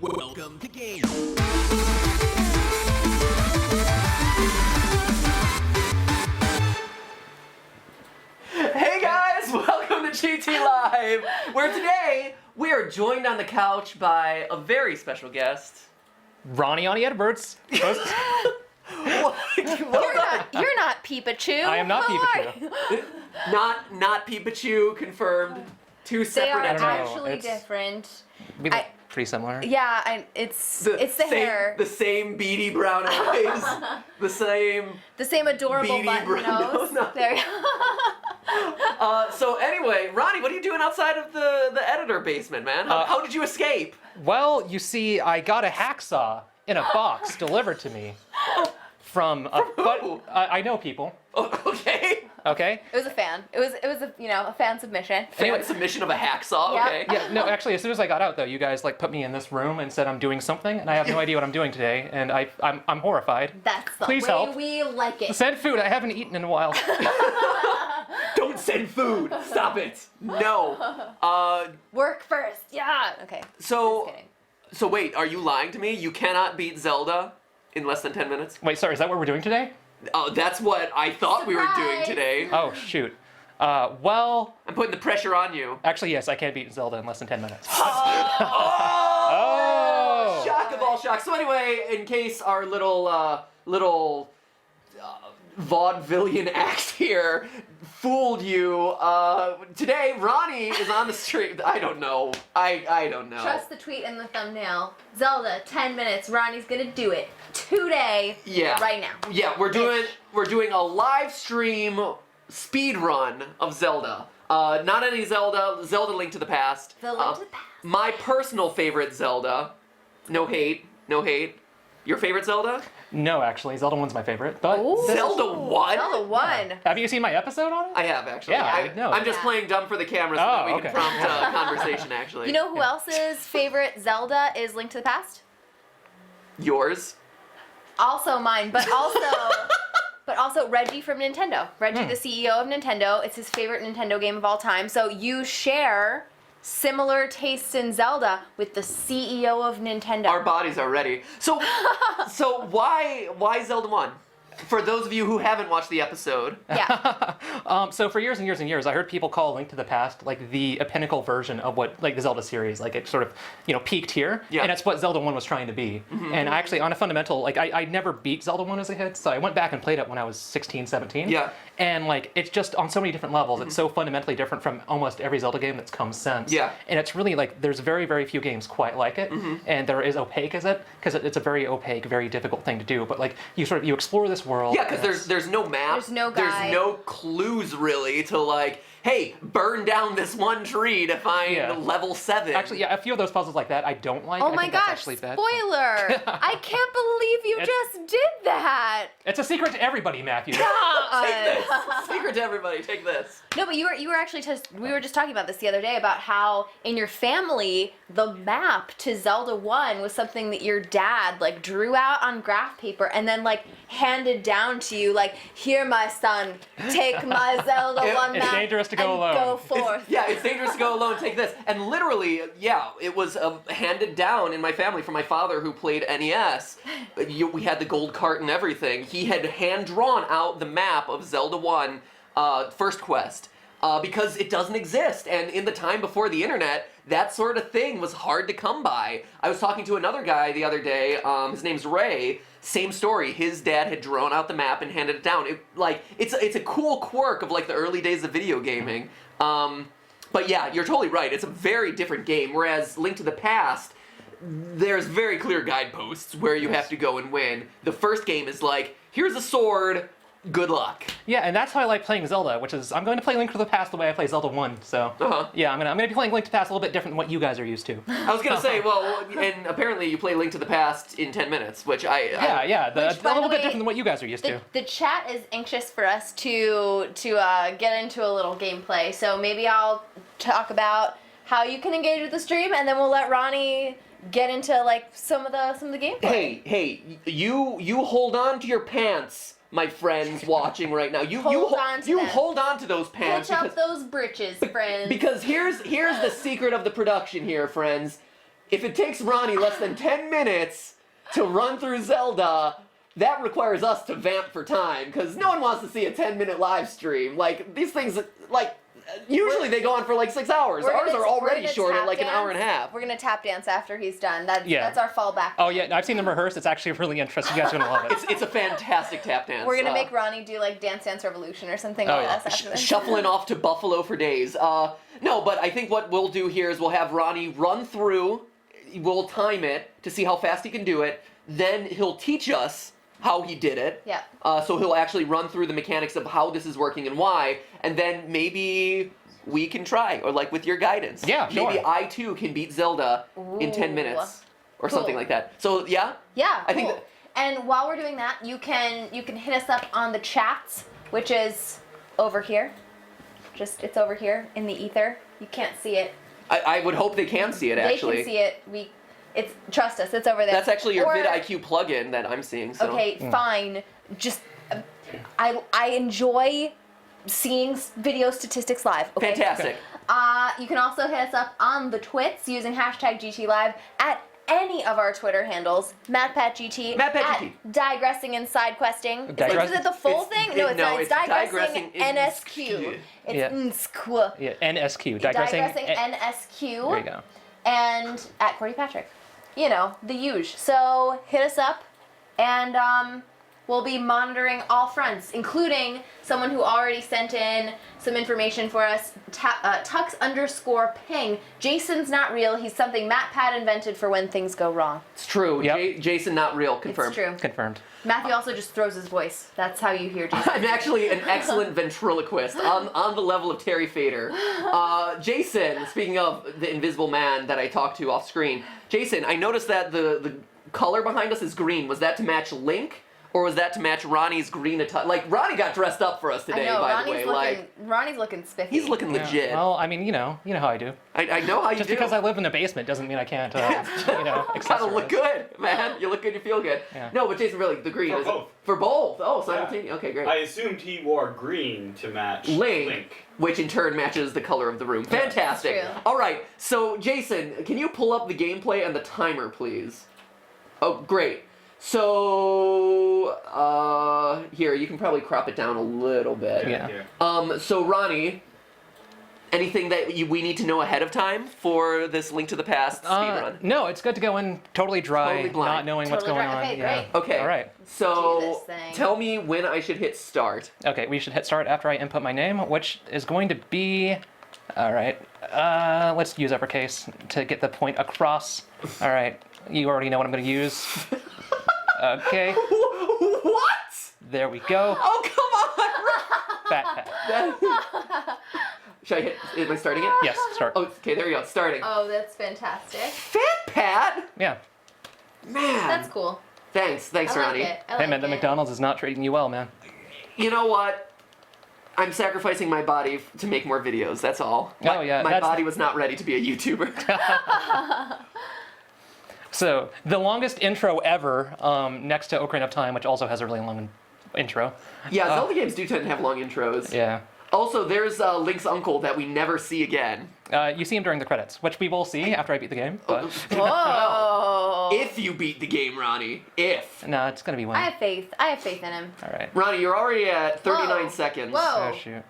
Welcome to Game. Hey guys, welcome to GTLive, where today we are joined on the couch by a very special guest. Ronnie Edwards. You're You're not Peepachu. I am not Who Peepachu. are you? not Pikachu, confirmed. Two They separate are I don't know, actually it's- different. We look pretty similar. Yeah, it's the same, hair. The same beady brown eyes. The same. The same adorable beady button brown nose. nose. There. So anyway, Ronnie, what are you doing outside of the editor basement, man? How did you escape? Well, you see, I got a hacksaw in a box delivered to me from a. who? I know people. Oh, okay. Okay. It was a fan. It was a fan submission. Fan submission of a hacksaw. Yep. Okay. Yeah. No, actually, as soon as I got out, though, you guys like put me in this room and said I'm doing something, and I have no idea what I'm doing today, and I'm horrified. That's the Please way help. we like it. Send food. I haven't eaten in a while. Don't send food. Stop it. No. Work first. Yeah. Okay. Just kidding. So wait, are you lying to me? You cannot beat Zelda in less than 10 minutes? Wait, sorry. Is that what we're doing today? That's what I thought we were doing Surprise! today. Oh shoot. Well, I'm putting the pressure on you. actually, yes, I can beat Zelda in less than 10 minutes. Oh! Shock of all shocks. So anyway, in case our little vaudevillian act here fooled you, today Ronnie is on the stream. I don't know. I don't know. Trust the tweet and the thumbnail. Zelda, 10 minutes. Ronnie's gonna do it today. Yeah. Right now. Yeah, we're doing a live stream speed run of Zelda. Not any Zelda. Zelda Link to the Past. The Link to the Past. My personal favorite Zelda. No hate. Your favorite Zelda? No, actually, Zelda 1's my favorite. But Ooh. Zelda 1? Zelda 1. have you seen my episode on it? I have, actually. Yeah, I know. I'm just Yeah. playing dumb for the camera so that we okay. can prompt conversation, actually. You know who else's favorite Zelda is Link to the Past? Yours? Also mine, but also Reggie from Nintendo. Reggie, the CEO of Nintendo. It's his favorite Nintendo game of all time. So you share similar tastes in Zelda with the CEO of Nintendo. Our bodies are ready. So why Zelda 1? For those of you who haven't watched the episode. Yeah. So for years and years and years, I heard people call Link to the Past like the pinnacle version of what like the Zelda series. Like it sort of peaked here, Yeah. and that's what Zelda 1 was trying to be. And actually, on a fundamental, like I never beat Zelda 1 as a kid, so I went back and played it when I was 16, 17. Yeah. And like it's just on so many different levels. It's so fundamentally different from almost every Zelda game that's come since. Yeah. And it's really like there's very very few games quite like it, and they're as opaque as it because it's a very opaque, very difficult thing to do. But like you explore this world. Yeah, because there's no map. There's no guide. There's no clues really to like, hey, burn down this one tree to find level 7. Actually, yeah, a few of those puzzles like that I don't like. Oh I my think that's gosh, actually bad. spoiler! I can't believe you just did that! It's a secret to everybody, Matthew. Take this. Secret to everybody. Take this. No, but you were actually we were just talking about this the other day about how in your family the map to Zelda 1 was something that your dad like drew out on graph paper and then like handed down to you like, here my son, take my Zelda 1 It's map dangerous to go and alone. go forth. It's dangerous to go alone. Take this. And literally, yeah, it was handed down in my family from my father who played NES. We had the gold cart and everything. He had hand drawn out the map of Zelda 1 First Quest. Because it doesn't exist, and in the time before the internet, that sort of thing was hard to come by. I was talking to another guy the other day, his name's Ray, same story. His dad had drawn out the map and handed it down. It's a cool quirk of like the early days of video gaming. But yeah, you're totally right, it's a very different game, whereas Link to the Past, there's very clear guideposts where you have to go and win. The first game is like, here's a sword, good luck. Yeah, and that's how I like playing Zelda, which is I'm going to play Link to the Past the way I play Zelda 1. So yeah, I'm gonna be playing Link to the Past a little bit different than what you guys are used to. I was gonna say, well, and apparently you play Link to the Past in 10 minutes, which a Which, little bit different than what you guys are used to. The chat is anxious for us to get into a little gameplay, so maybe I'll talk about how you can engage with the stream, and then we'll let Ronnie get into like some of the gameplay. Hey, you hold on to your pants, my friends watching right now. You hold on to those pants. Hitch up those britches, friends. Because here's the secret of the production here, friends. if it takes Ronnie less than 10 minutes to run through Zelda, that requires us to vamp for time, because no one wants to see a 10-minute live stream. Like, these things, like, usually they go on for like 6 hours. Ours are already short at like an hour and a half. We're gonna tap dance after he's done. That's Yeah. that's our fallback. Oh yeah, I've seen them rehearse. It's actually really interesting. You guys are gonna love it. It's a fantastic tap dance. We're gonna make Ronnie do like Dance Dance Revolution or something Oh, like yeah. us after this. Shuffling off to Buffalo for days. No, but I think what we'll do here is we'll have Ronnie run through, we'll time it to see how fast he can do it, then he'll teach us how he did it. Yeah. So he'll actually run through the mechanics of how this is working and why, and then maybe we can try, or like with your guidance. Yeah, sure. Maybe I too can beat Zelda in 10 Ooh. minutes or Cool. something like that. So yeah? Yeah, I think cool. And while we're doing that, you can hit us up on the chats, which is over here. It's over here in the ether. You can't see it. I would hope they can see it actually. They can see it. Trust us, it's over there. That's actually your Or- vidIQ plugin that I'm seeing. So. Okay, fine. Just I enjoy seeing video statistics live. Okay? Fantastic. You can also hit us up on the twits using hashtag GTLive at any of our Twitter handles. MatPatGT. MatPatGT. At Digressing and Side Questing. Digress- Is it the full It's- thing? No, it's not. It's Digressing Digressing NSQ. It's Yeah. NSQ. Yeah, NSQ. Digressing. NSQ. There you go. And at Cordy Patrick. You know, the huge. So hit us up, and we'll be monitoring all fronts, including someone who already sent in some information for us, Tux_ping. Jason's not real. He's something MatPat invented for when things go wrong. It's true. Yep. Jason, not real. Confirmed. It's true. Confirmed. Matthew also just throws his voice. That's how you hear Jason. I'm actually an excellent ventriloquist on the level of Terry Fader. Jason, speaking of the invisible man that I talked to off screen, Jason, I noticed that the color behind us is green. Was that to match Link? Or was that to match Ronnie's green attire? Like, Ronnie got dressed up for us today, I know, by the way. Ronnie's looking spiffy. He's looking Yeah. legit. Well, I mean, you know how I do. I know how you Just do. because I live in a basement doesn't mean I can't, Gotta accessorize. look good, man. You look good, you feel good. Yeah. No, but Jason, really, the green For is both. for both. Oh, simultaneous. Okay, great. I assumed he wore green to match Link, which in turn matches the color of the room. Fantastic. True. All right, so Jason, can you pull up the gameplay and the timer, please? Oh, great. So, here, you can probably crop it down a little bit. Yeah. Here. So Ronnie, anything that we need to know ahead of time for this Link to the Past speedrun? No, it's good to go in totally dry, Totally blind. not knowing what's Totally going dry. on. Okay, yeah. great. Okay. All right. Do So, this thing. tell me when I should hit start. Okay, we should hit start after I input my name, which is going to be. All right. Let's use uppercase to get the point across. All right. You already know what I'm going to use. Okay. What? There we go. Oh, come Fat pat. on! Should I hit? Am I starting it? Yes, start. Oh, okay, there we go. Starting. Oh, that's fantastic. Fat Pat? Yeah. Man. That's cool. Thanks, I like Ronnie. it. I Hey like man, the it. McDonald's is not treating you well, man. You know what? I'm sacrificing my body to make more videos. That's all. Oh, yeah, My that's- body was not ready to be a YouTuber. So the longest intro ever, next to Ocarina of Time, which also has a really long intro. Yeah, Zelda games do tend to have long intros. Yeah. Also, there's Link's uncle that we never see again. You see him during the credits, which we will see after I beat the game. But Whoa. If you beat the game, Ronnie. If. no, it's gonna be one. I have faith. I have faith in him. All right. Ronnie, you're already at 39 Whoa. seconds. Whoa. Oh shoot.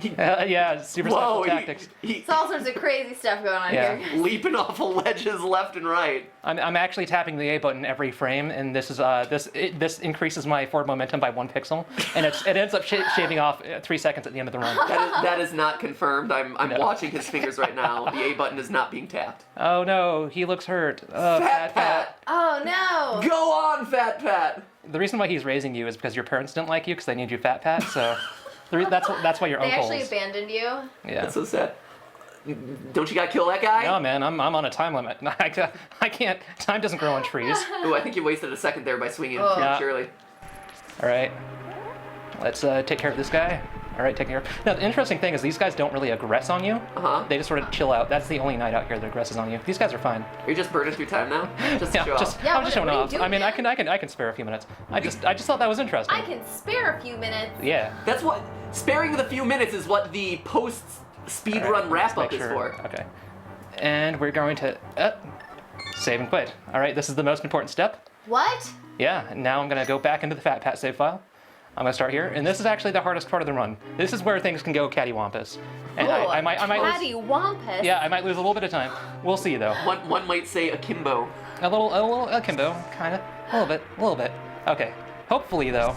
Yeah, super Whoa, special tactics. he It's all sorts of crazy stuff going on Yeah. here. leaping off of ledges left and right. I'm actually tapping the A button every frame, and this is this increases my forward momentum by 1 pixel, and it ends up shaving off 3 seconds at the end of the run. That is not confirmed. I'm No. watching his fingers right now. The A button is not being tapped. Oh no, he looks hurt. Fat Pat. Oh no. Go on, Fat Pat. The reason why he's raising you is because your parents didn't like you because they named you Fat Pat. So that's why your They uncles. actually abandoned you. Yeah. That's so sad. Don't you gotta kill that guy? No man, I'm on a time limit. I can't. Time doesn't grow on trees. Ooh, I think you wasted a second there by swinging Oh. prematurely. All right. Let's take care of this guy. All right, take care. Now the interesting thing is these guys don't really aggress on you. Uh-huh. They just sort of chill out. That's the only knight out here that aggresses on you. These guys are fine. You're just burning through time now? Just to Yeah, show just off. Yeah, I'm just showing what are you off. doing, I mean, man? I can spare a few minutes. I just thought that was interesting. I can spare a few minutes. Yeah. That's what sparing the few minutes is what the post speedrun All right, wrap let's up make is sure. for. Okay. And we're going to. Save and quit. All right, this is the most important step. What? Yeah, now I'm gonna go back into the Fat Pat save file. I'm gonna start here, and this is actually the hardest part of the run. This is where things can go cattywampus. And I might lose. Cattywampus. Yeah, I might lose a little bit of time. We'll see though. One might say akimbo. A little akimbo, kind of, a little bit. Okay. Hopefully though,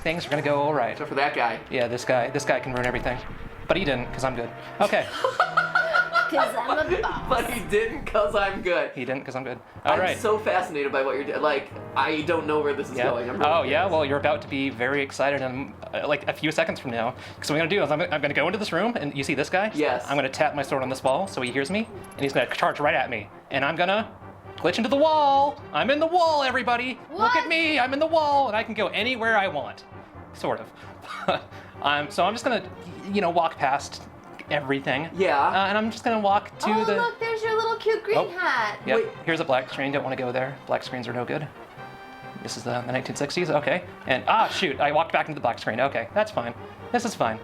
things are gonna go all right. Except for that guy. Yeah, this guy can ruin everything, but he didn't, cause I'm good. Okay. Because I'm a boss. But he didn't, cause I'm good. He didn't, cause I'm good. All right. I'm so fascinated by what you're doing. Like, I don't know where this is Yeah. going. I'm really Oh yeah. curious. Well, you're about to be very excited in like a few seconds from now. Because what I'm gonna do is I'm gonna go into this room, and you see this guy? Yes. I'm gonna tap my sword on this wall so he hears me, and he's gonna charge right at me, and I'm gonna glitch into the wall. I'm in the wall, everybody. Look at What? me. I'm in the wall, and I can go anywhere I want, sort of. So I'm just gonna, walk past everything. Yeah. And I'm just gonna walk to Oh, the. look, there's your little cute green Oh. hat. Yep. Wait. Here's a black screen. Don't want to go there. Black screens are no good. This is the 1960s. Okay. And shoot! I walked back into the black screen. Okay, that's fine. This is fine.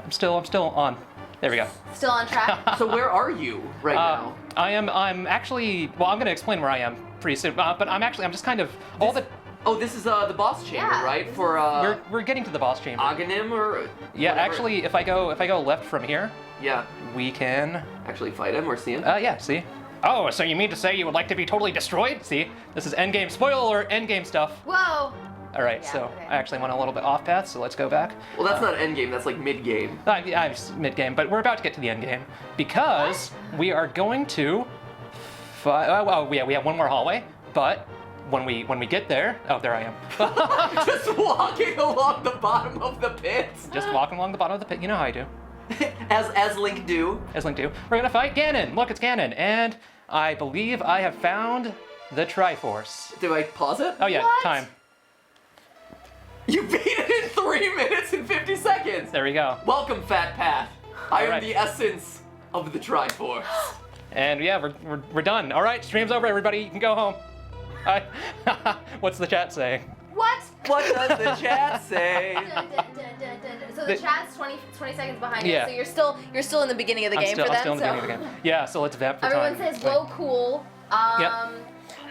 I'm still on. There we go. Still on track? So where are you right now? I'm actually. Well, I'm gonna explain where I am pretty soon. But I'm just kind of all the. Oh, this is the boss chamber, Yeah, right? this For We're getting to the boss chamber. Aghanim or Yeah, whatever. actually, if I go left from here, Yeah. we can. Actually fight him or see him. Yeah. See. Oh, so you mean to say you would like to be totally destroyed? See, this is endgame. Spoiler alert, endgame stuff. Whoa. All right, Yeah, so okay. I actually went a little bit off path, so let's go back. Well, that's not end game. That's like mid game. Yeah, it's mid-game, but we're about to get to the end game because we are going to. We have one more hallway, but when we get there, oh, there I am. Just walking along the bottom of the pit, Just walking along the bottom of the pit. You know how I do, as Link do. as Link do. We're gonna fight Ganon. Look, it's Ganon, and I believe I have found the Triforce. Do I pause it? Oh yeah, What? time. You beat it in 3 minutes and 50 seconds. There we go. Welcome, Fat Pat. I am Alright. the essence of the Triforce. And yeah, we're done. All right, stream's over, everybody. You can go home. What's the chat saying? What? What does the chat say? Dun, dun, dun, dun, dun, dun. So the The- chat's 20 seconds behind Yeah. you, so you're still in the beginning of the game I'm for them. still in the so. beginning of the game. Yeah, so let's vamp for Everyone time. says whoa cool. Yep.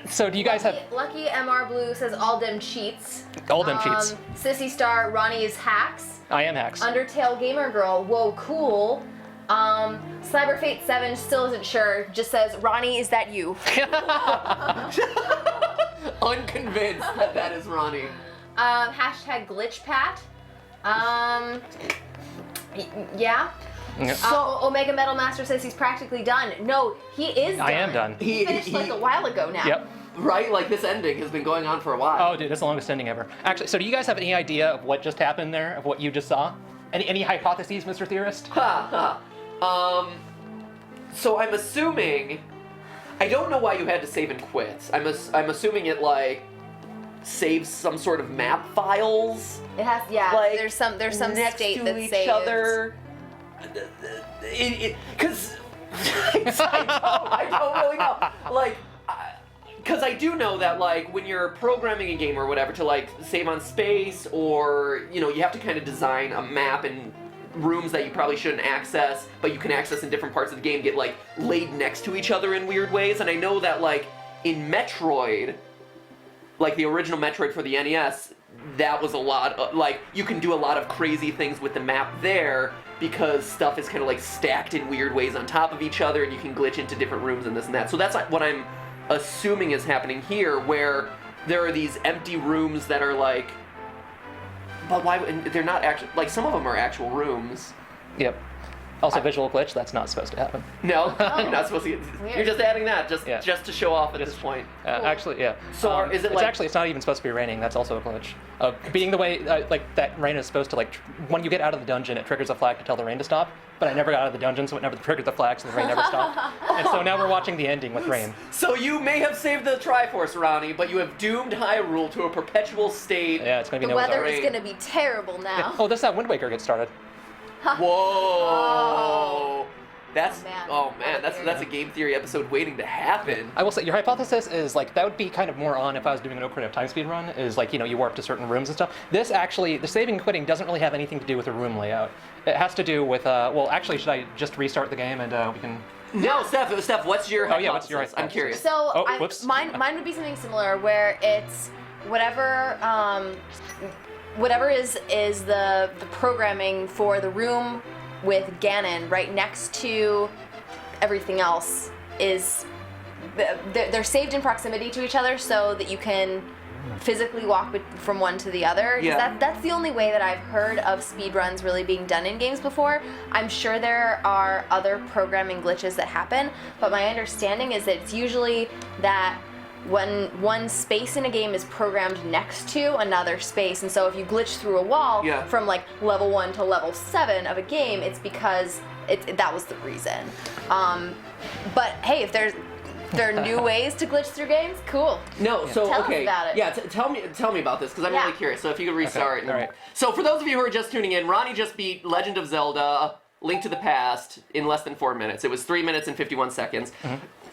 So do you guys have Lucky MR Blue says all them cheats. all them cheats? Sissy Star Ronnie is hacks. I am hacks. Undertale Gamer Girl, whoa cool. Cyber Fate 7 still isn't sure. Just says Ronnie, is that you? Unconvinced that that is Ronnie. Hashtag glitchpat. Yeah. Yeah. Omega Metal Master says he's practically done. No, he is done. I am done. He finished like a while ago now. Yep. Right? Like this ending has been going on for a while. Oh, dude, that's the longest ending ever. Actually, so do you guys have any idea of what just happened there? Of what you just saw? Any hypotheses, Mr. Theorist? Ha ha. So I'm assuming. I don't know why you had to save and quit. I'm assuming it like saves some sort of map files. It has, yeah. Like, there's some next state to that each saves. other. Because I don't really know. Like, because I do know that like when you're programming a game or whatever to like save on space or you have to kind of design a map and rooms that you probably shouldn't access, but you can access in different parts of the game get like laid next to each other in weird ways. And I know that like in Metroid, like the original Metroid for the NES, that was a lot of, like you can do a lot of crazy things with the map there because stuff is kind of like stacked in weird ways on top of each other and you can glitch into different rooms and this and that. So that's like what I'm assuming is happening here, where there are these empty rooms that are like, but why? And they're not actually, like some of them are actual rooms. Yep. Also, visual glitch, that's not supposed to happen. No, you're not supposed to. Weird. You're just adding that just Yeah. just to show off at this point. Cool. Actually, yeah. So is it like- it's not even supposed to be raining. That's also a glitch. Being the way, like that rain is supposed to like, when you get out of the dungeon, it triggers a flag to tell the rain to stop. But I never got out of the dungeon, so it never triggered the flag, so the rain never stopped. And so now we're watching the ending with rain. So you may have saved the Triforce, Ronnie, but you have doomed Hyrule to a perpetual state. Yeah, it's gonna be The no weather rain. is going to be terrible now. Oh, that's how Wind Waker gets started. Whoa. That's Oh, man. that's a game theory episode waiting to happen. I will say, your hypothesis is like, that would be kind of more on if I was doing an Ocarina of Time speed run, is like, you warp to certain rooms and stuff. This actually, the saving and quitting doesn't really have anything to do with the room layout. It has to do with, well, actually, should I just restart the game and we can No, Steph, what's your hypothesis? Oh, yeah, what's your I'm hypothesis? curious. So Oh, whoops. mine would be something similar where it's whatever is the programming for the room with Ganon right next to everything else is they're saved in proximity to each other so that you can physically walk from one to the other. 'Cause Yeah. that's the only way that I've heard of speedruns really being done in games before. I'm sure there are other programming glitches that happen, but my understanding is that it's usually that when one space in a game is programmed next to another space, and so if you glitch through a wall Yeah. from like level 1 to level 7 of a game, it's because that was the reason. But hey, if there are new ways to glitch through games, cool. No, so Tell us okay, about it. yeah. Tell me about this because I'm Yeah. really curious. So if you could restart. Okay, all right. So for those of you who are just tuning in, Ronnie just beat Legend of Zelda: Link to the Past in less than 4 minutes. It was 3 minutes and 51 seconds.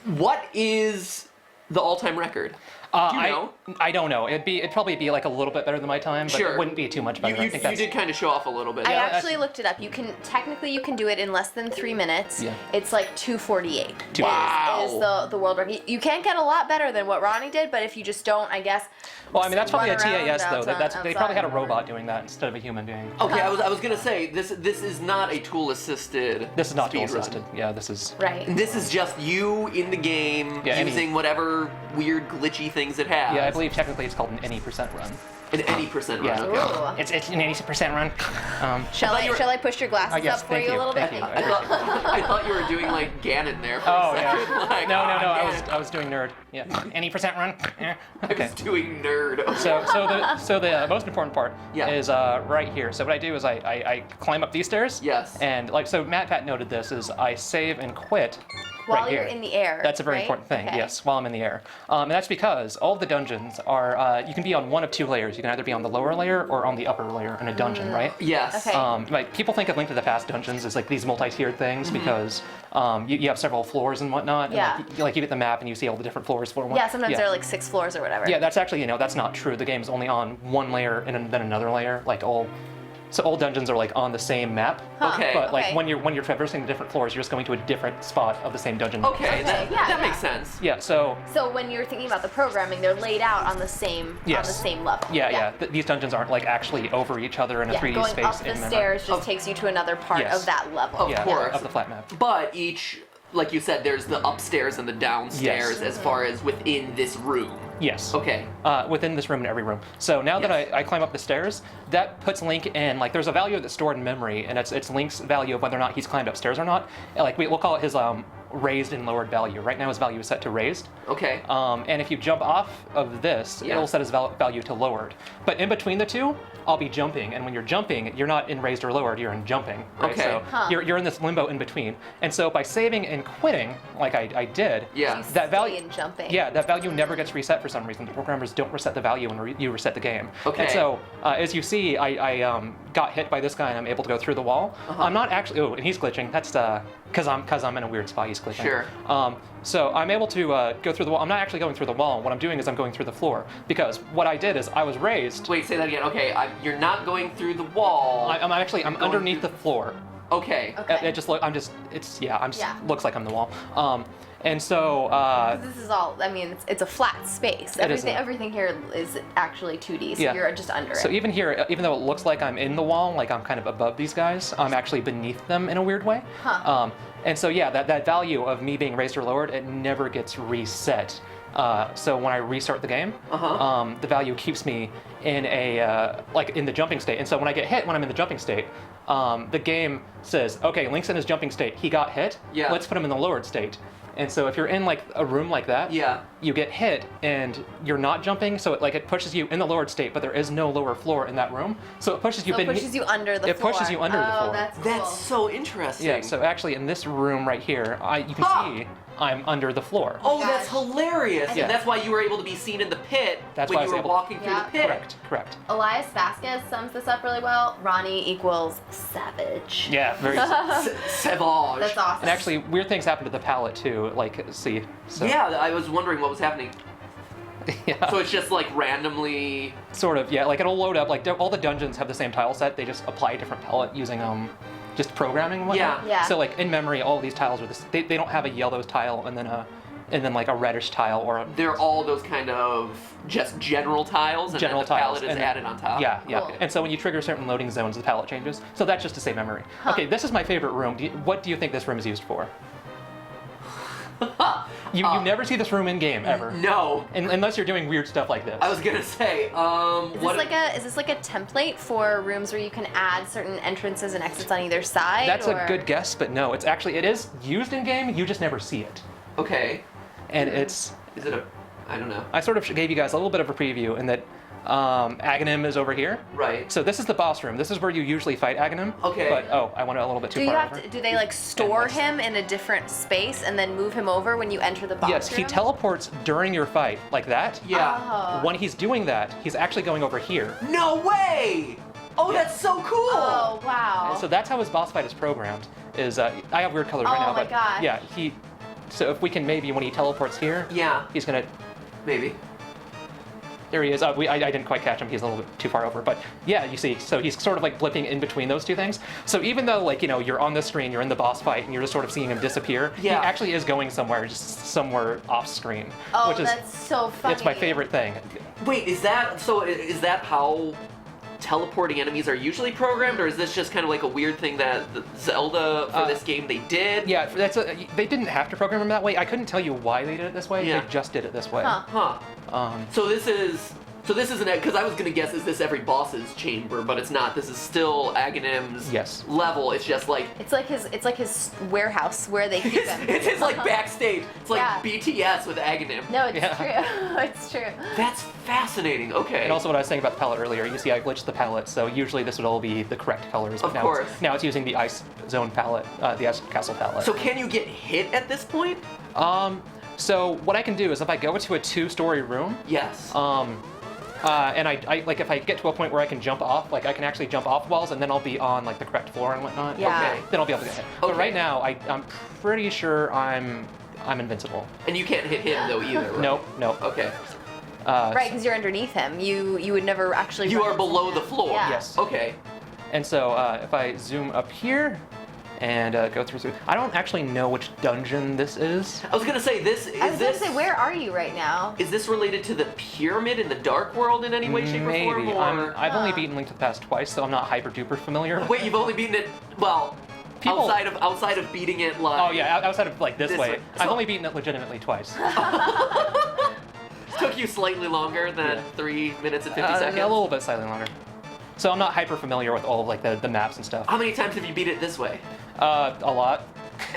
What is the all-time record? Do you know? I don't know. It'd probably be like a little bit better than my time, but Sure. it wouldn't be too much better. I You think that's did kind of show off a little bit. I Yeah, actually looked it up. You can do it in less than 3 minutes. Yeah. It's like 2:48. Wow. Is the world record. You can get a lot better than what Ronnie did, but if you just don't, I guess. Well, I mean, that's probably a run around TAS though. outside- They probably had a outside. robot doing that instead of a human being. Okay, I was gonna say this is not a tool-assisted. This is not tool speedrun. assisted. Yeah, this is. Right. This is just you in the game Yeah, using whatever weird glitchy things it has. Yeah, I believe technically it's called an any percent run. an any percent run. Yeah. Okay. Ooh. It's an 80% run. Shall I push your glasses yes, up for thank you a you, little thank bit? you. I thought you were doing like Ganon there for Oh a yeah. second. Like, No, Ganon. I was doing nerd. Yeah. Any percent run. Yeah. I Okay. was doing nerd. So the most important part Yeah. is right here. So what I do is I climb up these stairs. Yes. And like so, Matt Pat noted this is I save and quit. While right you're here. in the air. That's a very right? important thing. Okay. Yes, while I'm in the air. And that's because all of the dungeons are you can be on one of two layers. You can either be on the lower layer or on the upper layer in a dungeon, right? Yes. Okay. Like people think of Link to the Past dungeons as like these multi-tiered things Mm-hmm. because you have several floors and whatnot. Yeah. And like you get the map and you see all the different floors for one. Yeah, sometimes there are like 6 floors or whatever. Yeah, that's actually that's not true. The game's only on one layer and then another layer. Like all dungeons are like on the same map. Huh. Okay. But like Okay. when you're traversing the different floors, you're just going to a different spot of the same dungeon. Okay, Okay, that yeah. makes sense. Yeah. So So when you're thinking about the programming, they're laid out on the same Yes. level. yeah. These dungeons aren't like actually over each other in a Yeah, 3D going space up the in memory. stairs just Of- takes you to another part Yes. of that level. Of Yeah, course. of the flat map. But each, like you said, there's the upstairs and the downstairs Yes. as far as within this room. Yes. Okay. Within this room and every room. So now that Yes. I climb up the stairs, that puts Link in like there's a value that's stored in memory, and it's Link's value of whether or not he's climbed upstairs or not. And, like we'll call it his raised and lowered value. Right now his value is set to raised. Okay. And if you jump off of this, Yeah. it'll set his value to lowered. But in between the two, I'll be jumping, and when you're jumping, you're not in raised or lowered, you're in jumping. Right? Okay. So Huh. you're in this limbo in between. And so by saving and quitting, like I did, Yeah. You that value stay in jumping. yeah, that value never gets reset for some reason. The programmers don't reset the value when you reset the game. Okay. And so, as you see, I got hit by this guy and I'm able to go through the wall. I'm not actually. Oh, and he's glitching. That's because I'm in a weird spot. He's glitching. Sure. So I'm able to go through the wall. I'm not actually going through the wall. What I'm doing is I'm going through the floor because what I did is I was raised. Wait, say that again. Okay, you're not going through the wall. I'm going underneath through- the floor. Okay. Okay. It just look. I'm just. It's yeah. Yeah. Looks like I'm the wall. And so. This is all. I mean, it's a flat space. It is Everything here is actually 2D, so Yeah. you're just under So it. even here, even though it looks like I'm in the wall, like I'm kind of above these guys, I'm actually beneath them in a weird way. Huh. And so yeah, that value of me being raised or lowered, it never gets reset. So when I restart the game, the value keeps me in a like in the jumping state. And so when I get hit when I'm in the jumping state, the game says, okay, Link's in his jumping state. He got hit. Yeah. Let's put him in the lowered state. And so if you're in like a room like that, Yeah. you get hit and you're not jumping, so it pushes you in the lowered state, but there is no lower floor in that room. So it pushes you So it beneath. pushes you under the It floor. pushes you under the Oh, floor. that's cool. That's so interesting. Yeah, so actually in this room right here, you can Huh. see I'm under the floor. Oh, Gosh. that's hilarious. Yeah. And that's why you were able to be seen in the pit That's when why I you was were able- walking through Yeah. the pit. Correct. Elias Vasquez sums this up really well. Ronnie equals savage. Yeah, very. Savage. That's awesome. And actually, weird things happen to the palette too. Like, see. So, Yeah, I was wondering what was happening. yeah. So it's just like randomly. Sort of. Yeah. Like it'll load up. Like all the dungeons have the same tile set. They just apply a different palette using just programming and whatnot. Yeah. So like in memory, all of these tiles are this. They don't have a yellow tile and then like a reddish tile or a They're all those kind of just general tiles, and general then the tiles. palette is and added on top. Yeah. Cool. And so when you trigger certain loading zones, the palette changes. So that's just to save memory. Okay, this is my favorite room. What do you think this room is used for? You never see this room in game ever. No. Unless you're doing weird stuff like this. I was gonna say, Is this like a template for rooms where you can add certain entrances and exits on either side? That's a good guess, but no, it is used in game. You just never see it. Okay. And Is it a? I don't know. I sort of gave you guys a little bit of a preview in that Aghanim is over here. Right. So this is the boss room. This is where you usually fight Aghanim. Okay. But I went a little bit too far over. Do they like store Endless. him in a different space and then move him over when you enter the boss Yes, he room? teleports during your fight like that. Yeah. Oh. When he's doing that, he's actually going over here. No way! Oh, that's so cool! Oh wow. And so that's how his boss fight is programmed. Is I have weird colors right Oh now, my but gosh. yeah, So if we can maybe when he teleports here, Yeah. he's gonna. Maybe. There he is. I didn't quite catch him. He's a little bit too far over. But yeah, you see. So he's sort of like blipping in between those two things. So even though like, you're on the screen, you're in the boss fight, and you're just sort of seeing him disappear, Yeah. he actually is going somewhere, just somewhere off screen. Oh, which is, that's so funny. it's my favorite thing. Wait, is that how teleporting enemies are usually programmed, or is this just kind of like a weird thing that the Zelda for this game they did? Yeah, they didn't have to program him that way. I couldn't tell you why they did it this way. Yeah. They just did it this way. Huh. Huh. So this isn't because I was gonna guess is this every boss's chamber, but it's not. This is still Aghanim's Yes. level. It's just like It's like his warehouse where they keep him. it's his like backstage. It's like Yeah. BTS with Aghanim. No, it's Yeah. true. It's true. That's fascinating. Okay. And also what I was saying about the palette earlier, you see I glitched the palette, so usually this would all be the correct colors. But Of now course. now it's using the Ice Zone palette, the Ice Castle palette. So can you get hit at this point? So what I can do is if I go into a 2-story room, Yes. and I like if I get to a point where I can jump off, like I can actually jump off walls, and then I'll be on like the correct floor and whatnot. Yeah. Okay. Then I'll be able to get hit. But Okay. right now, I'm pretty sure I'm invincible. And you can't hit him though either. Right? Nope. Okay. Right, because you're underneath him. You would never actually. You run are into below him. the floor. Yeah. Yes. Okay. And so if I zoom up here and go through, I don't actually know which dungeon this is. I was gonna say this. I was gonna say, where are you right now? Is this related to the pyramid in the Dark World in any way, shape, or form? Maybe. Or... I've only beaten Link to the Past twice, so I'm not hyper duper familiar. Wait, you've only beaten it. Well, People- outside of beating it live. Oh yeah, outside of like this This way. way. I've So- only beaten it legitimately twice. Took you slightly longer than Yeah. 3 minutes and 50 seconds. A little bit slightly longer. So I'm not hyper familiar with all of like the maps and stuff. How many times have you beat it this way? A lot.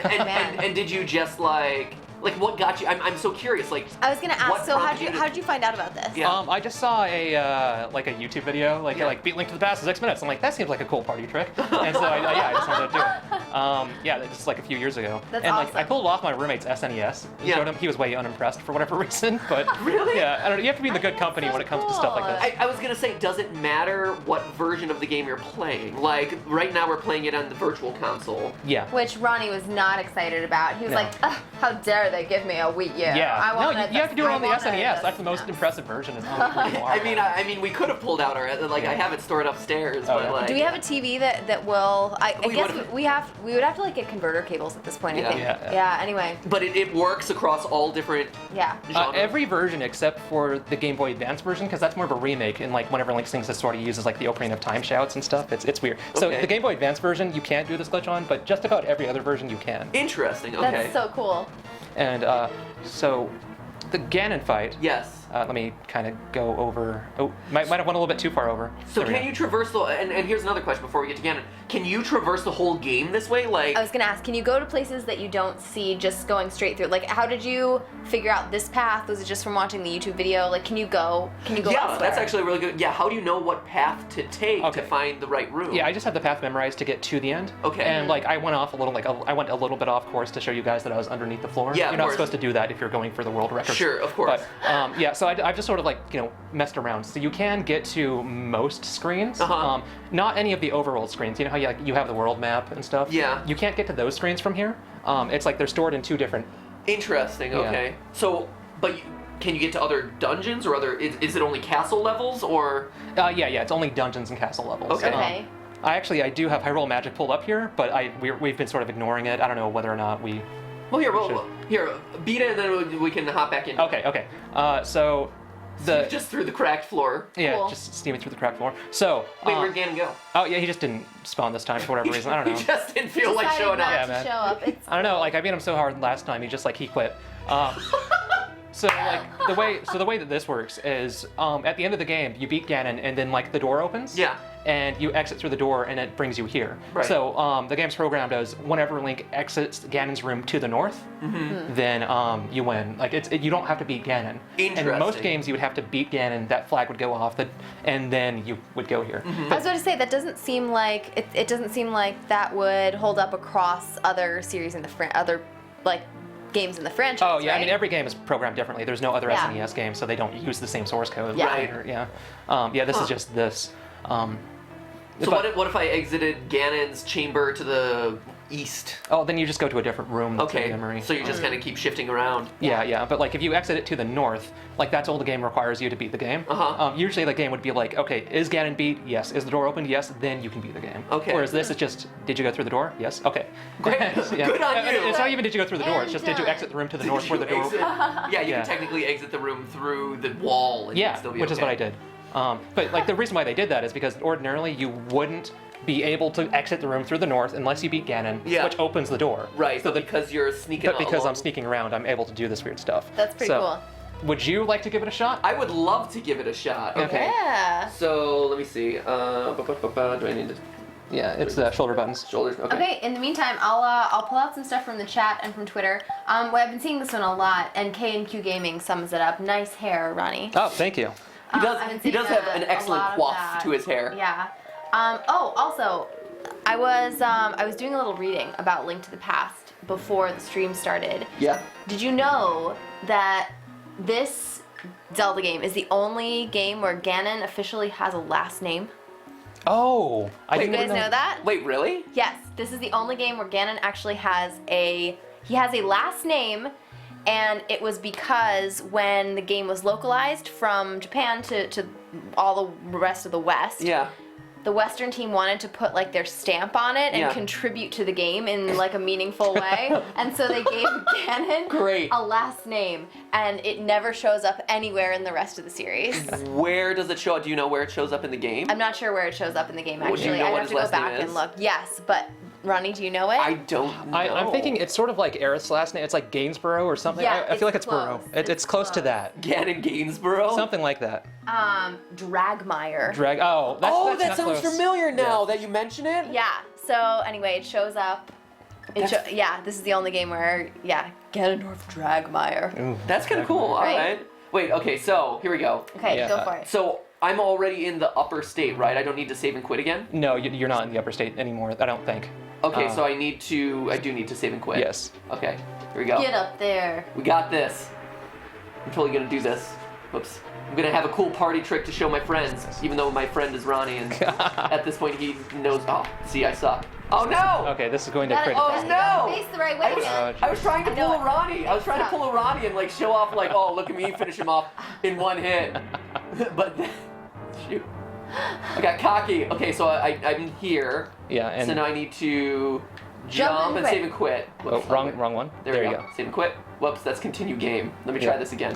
And did you just like what got you? I'm so curious. Like I was gonna ask. What So prompted you to- how did you find out about this? Yeah. I just saw a like a YouTube video, like Yeah. beat Link to the Past in 6 minutes. I'm like, that seems like a cool party trick, and so I just wanted to do it. Yeah, that was like a few years ago. That's and like I awesome. pulled it off my roommate's SNES. And Yeah. showed him. He was way unimpressed for whatever reason, but Really? Yeah, I don't know. You have to be in the good company when it comes to stuff like this. I was gonna say, does it matter what version of the game you're playing? Like right now we're playing it on the virtual console. Yeah. Which Ronnie was not excited about. He was No. like, "Ugh, how dare they give me a Wii U? Yeah. I No, wanted you have to do it I on the wanted SNES. this." That's the most impressive version. Is on the original I hardware. mean, we could have pulled out our like I have it stored upstairs, Oh, but yeah. like. Do we have a TV that will? I We guess would've- we would have to like get converter cables at this point. Yeah. I think. Yeah. Anyway. But it works across all different Yeah. genres. Every version except for the Game Boy Advance version, because that's more of a remake, and like whenever Link sings, this sort of uses like the Ocarina of Time shouts and stuff. It's weird. So Okay. the Game Boy Advance version you can't do this glitch on, but just about every other version you can. Interesting. Okay. That's so cool. And so the Ganon fight. Yes. Let me kind of go over. Oh, might have went a little bit too far over. So There we can go. you traverse the? And here's another question before we get to Ganon. Can you traverse the whole game this way? Like. I was gonna ask, can you go to places that you don't see just going straight through? Like, how did you figure out this path? Was it just from watching the YouTube video? Like, can you go? Yeah, elsewhere? that's actually really good. Yeah, how do you know what path to take Okay. to find the right room? Yeah, I just had the path memorized to get to the end. Okay. And like I went off a little, I went a little bit off course to show you guys that I was underneath the floor. Yeah, You're of not course. supposed to do that if you're going for the world record. Sure, of course. But yeah, so I've just sort of like messed around. So you can get to most screens. Uh-huh. Not any of the overworld screens. You know how you have the world map and stuff. Yeah. You can't get to those screens from here. It's like they're stored in two different. Interesting. Yeah. Okay. So, but can you get to other dungeons or other? Is it only castle levels or? Yeah. It's only dungeons and castle levels. Okay. Okay. I do have Hyrule Magic pulled up here, but we've been sort of ignoring it. I don't know whether or not we. Well, here, beat it, and then we can hop back in. Okay. So You just through the cracked floor. Yeah, Cool. just steaming through the cracked floor. So. Wait, where'd Ganon go? Oh yeah, he just didn't spawn this time for whatever reason. I don't know. He just didn't feel like Decided showing not up. Yeah, to man. show up. It's I don't know. Like I beat him so hard last time, he quit. So like the way that this works is at the end of the game you beat Ganon and then like the door opens. Yeah. And you exit through the door and it brings you here. Right. So the game's programmed as whenever Link exits Ganon's room to the north, then you win. Like you don't have to beat Ganon. Interesting. In most games you would have to beat Ganon. That flag would go off, and then you would go here. I was about to say that doesn't seem like it doesn't seem like that would hold up across other series in the other like games in the franchise. Oh yeah, right? I mean every game is programmed differently. There's no other Yeah. SNES game, so they don't use the same source code. Yeah. Right. Yeah. This is just this. So But- what if I exited Ganon's chamber to the east? Oh, then you just go to a different room. That's in Okay, memory. so you just kind of keep shifting around. Yeah. But like if you exit it to the north, like that's all the game requires you to beat the game. Usually the game would be like, okay, is Ganon beat? Yes. Is the door opened? Yes. Then you can beat the game. Okay. Whereas this is just, did you go through the door? Yes. Okay. Great. Good on And you. It's not even did you go through the door. It's And just did you done. exit the room to the Did north where you the door? exit? Yeah, you Yeah. can technically exit the room through the wall and Yeah, still be which is okay. what I did. But like the reason why they did that is because ordinarily you wouldn't be able to exit the room through the north unless you beat Ganon, Yeah. which opens the door. Right, So but because you're sneaking but because along- I'm sneaking around, I'm able to do this weird stuff. That's pretty So, cool. Would you like to give it a shot? I would love to give it a shot. Okay. Yeah. So let me see. Do I need to Yeah, it's shoulder buttons. shoulders? Okay. Okay. In the meantime, I'll pull out some stuff from the chat and from Twitter. Well, I've been seeing this one a lot, and K&Q Gaming sums it up. Nice hair, Ronnie. Oh, thank you. He does. I've been He seeing does have an a excellent lot of coif that. to his hair. Yeah. Also, I was doing a little reading about Link to the Past before the stream started. Yeah. Did you know that this Zelda game is the only game where Ganon officially has a last name? Oh, I Did you didn't guys know that? Wait, really? Yes, this is the only game where Ganon actually has a last name, and it was because when the game was localized from Japan to all the rest of the West, Yeah. the Western team wanted to put like their stamp on it and Yeah. contribute to the game in like a meaningful way, and so they gave Ganon Great. a last name, and it never shows up anywhere in the rest of the series. Where does it show up? Do you know where it shows up in the game? I'm not sure where it shows up in the game Well, do you actually. know I'd what have to his go last name back is? and look. Yes, but Ronnie, do you know it? I don't know. I'm thinking it's sort of like Aerith's last name. It's like Gainsborough or something. Yeah, I feel like it's it's Burrow. close. It's close to that. Ganon Gainsborough. Something like that. Dragmire. Oh, that's Oh, that's that not sounds close. familiar now that you mention it. Yeah. So anyway, it shows up. This is the only game where Ganondorf Dragmire. Ooh, That's kind of cool. All Right. right. Wait. Okay. So here we go. Okay, Yeah. go for it. So I'm already in the upper state, right? I don't need to save and quit again. No, you're not in the upper state anymore. I don't think. Okay. So I do need to save and quit. Yes. Okay. Here we go. Get up there. We got this. I'm totally gonna do this. Whoops. I'm gonna have a cool party trick to show my friends, even though my friend is Ronnie, and at this point he knows. Oh, see, I suck. Oh no! Okay, this is going to Gotta- crit. Oh, gotta no! Face the right I way. was, Oh, I was trying to I know pull it. a Ronnie. I was trying to Stop. pull a Ronnie and like show off like, oh, look at me, finish him off in one hit. But shoot, I got cocky. Okay, so I'm here. Yeah, and So now I need to Jump jump and and quit. save and quit. Whoops, wrong one. There we go. Save and quit. Whoops, that's continue game. Let me try Yeah. this again.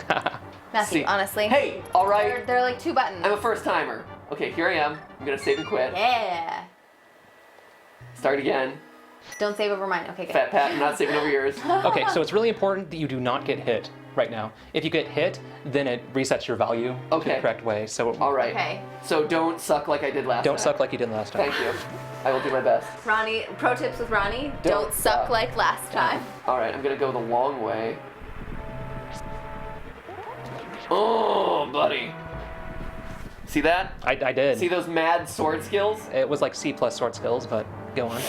Matthew, See. honestly. Hey, all right. They're like two buttons. I'm a first timer. Okay, here I am. I'm gonna save and quit. Yeah. Start again. Don't save over mine. Okay, good. Fat Pat, I'm not saving over yours. Okay, so it's really important that you do not get hit right now. If you get hit, then it resets your value to Okay. the correct way. So All right. Okay. So don't suck like I did last time. don't suck like you did last time. Thank you. I will do my best. Ronnie, pro tips with Ronnie: Don't don't suck suck. like last time. All right, I'm gonna go the long way. Oh, buddy. See that? I did. See those mad sword skills? It was like C plus sword skills, but go on.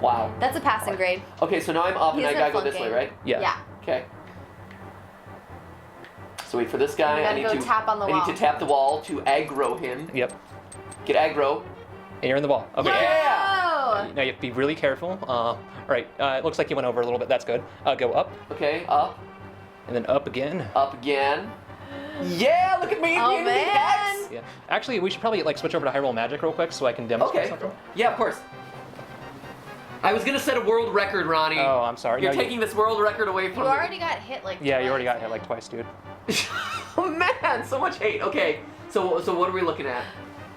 Wow. That's a passing grade. Okay, so now I'm up and He's I a gotta go this way, flunking. right? Yeah. Okay. So wait for this guy. You gotta I need go to tap on the I wall. need to tap the wall to aggro him. Yep. Get aggro. And you're in the wall. Okay. Yeah! Oh! Now you have to be really careful. All right. It looks like you went over a little bit. That's good. Go up Okay, up, and then up again. up again. Yeah, look at me Oh being the man! X. Yeah. Actually, we should probably like switch over to Hyrule Magic real quick so I can demonstrate Okay. something. Yeah, of course. I was gonna set a world record, Ronnie. Oh, I'm sorry. You're No, taking this world record away from You me. already got hit like Yeah, you already twice. got hit like twice, dude. Oh man, so much hate. Okay, so what are we looking at?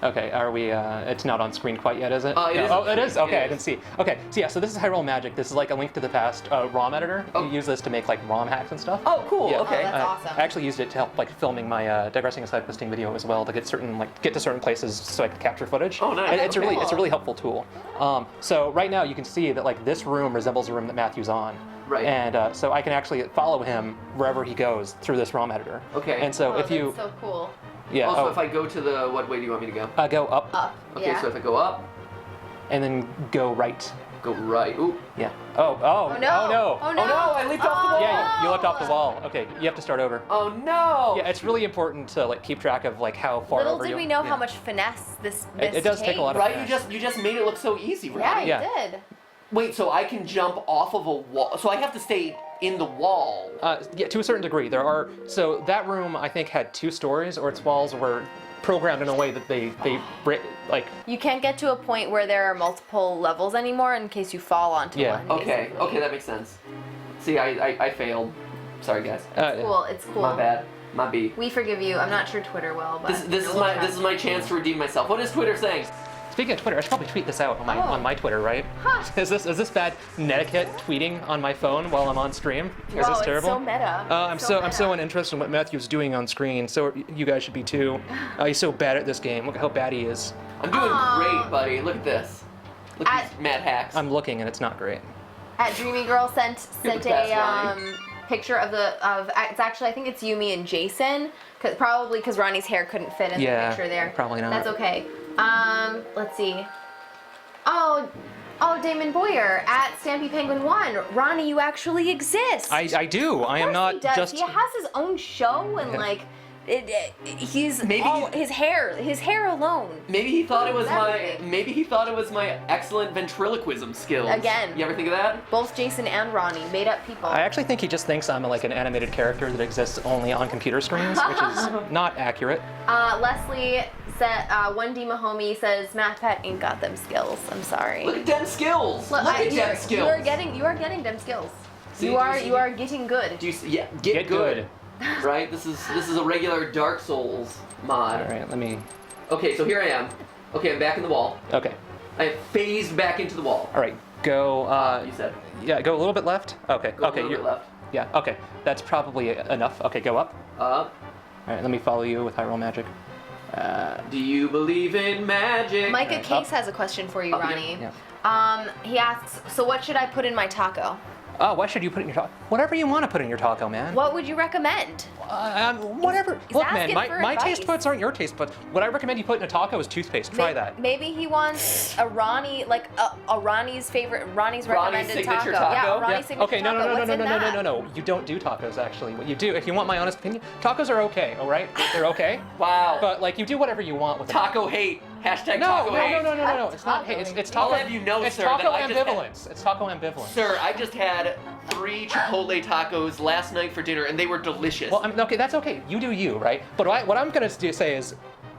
Okay, are we, it's not on screen quite yet, is it? It is Oh, on it is? screen. Okay, It I is. didn't see. Okay, so yeah, so this is Hyrule Magic. This is like a Link to the Past ROM editor. Oh. You use this to make like ROM hacks and stuff. Oh, cool. Yeah. Okay. Oh, that's awesome. I actually used it to help like filming my digressing and side questing video as well to get to certain places so I could capture footage. Oh, nice. It's a Okay. really helpful tool. So right now you can see that like this room resembles the room that Matthew's on. Right. And so I can actually follow him wherever he goes through this ROM editor. Okay. And so Oh, if you that's so cool. yeah Also, if I go to the, what way do you want me to go? go up Up. Okay, yeah. so if I go up, and then go right. go right. Ooh. Yeah. Oh Oh no. oh no. Oh no. Oh, no, I leaped off the wall. Yeah, you left off the wall. Okay, you have to start over. Oh no. Yeah, it's really important to like keep track of like how far Little over did you. we know yeah. how much finesse this It does take a lot of Right, finesse. you just made it look so easy, Yeah, right? you Yeah. did. Wait, so I can jump off of a wall? So I have to stay in the wall? Yeah, to a certain degree. There are so that room I think had 2 stories, or its walls were programmed in a way that they like You can't get to a point where there are multiple levels anymore in case you fall onto Yeah. one. Okay, basically. okay, that makes sense. See, I failed. Sorry, guys. Cool. It's cool. My bad. My B. We forgive you. I'm not sure Twitter will, but This is my chance to redeem myself. What is Twitter saying? Speaking of Twitter, I should probably tweet this out Oh. on my Twitter, right? Huh. Is this bad netiquette tweeting on my phone while I'm on stream? Is Whoa, this it's terrible? so meta. I'm It's so meta. uninterested in what Matthew's doing on screen. So you guys should be too. He's so bad at this game. Look how bad he is. I'm doing Aw. great, buddy. Look at this. Look at these mad hacks. I'm looking and it's not great. At Dreamy Girl sent You're the best, a Ronnie. picture of it's actually I think it's Yumi and Jason, probably because Ronnie's hair couldn't fit in Yeah, the picture there. probably not. That's okay. Let's see. Oh, Damon Boyer at Stampy Penguin 1. Ronnie, you actually exist. I do. I am Of course not he does. just. He has his own show and Yeah. like he's Maybe his hair alone. Maybe he thought it was Everything. my excellent ventriloquism skills. Again. You ever think of that? Both Jason and Ronnie made up people. I actually think he just thinks I'm like an animated character that exists only on computer screens, which is not accurate. Leslie said, 1D Mahomie says, MathPat ain't got them skills. I'm sorry. Look at them skills. Look at them skills. You are getting them skills. See, you do are see- you are getting good. Do you see? Yeah, get good. Right? This is a regular Dark Souls mod. All right, let me. Okay, so here I am. Okay, I'm back in the wall. Okay. I have phased back into the wall. All right. Go. You said. Yeah, go a little bit left. Okay. Go okay. a little bit left. Yeah. Okay. That's probably enough. Okay. Go up. Up. All right. Let me follow you with Hyrule Magic. Do you believe in magic? Micah Up. Case has a question for you, Up again. Ronnie. Yeah. He asks, so what should I put in my taco? Oh, what should you put in your taco? Whatever you want to put in your taco, man. What would you recommend? Whatever. He's Look, man, asking for my advice. taste buds aren't your taste buds. What I recommend you put in a taco is toothpaste. Try that. Maybe he wants a Ronnie, like a Ronnie's recommended signature taco. taco? Yeah, Ronnie's Yeah. signature Okay, no, taco. no, no, no, What's no, in no, no, that? no, no. You don't do tacos, actually. What you do, if you want my honest opinion, tacos are okay, all right? They're okay. Wow. But, like, you do whatever you want with them. Taco hate. Hashtag No, taco no, hate. no, no, no, no, no. It's not hate. It's taco. I'll have you know, it's sir, taco that I just had- ambivalence. It's taco ambivalence. Sir, I just had 3 Chipotle tacos last night for dinner, and they were delicious. Well, okay, that's okay. You do you, right? But what I'm gonna say is,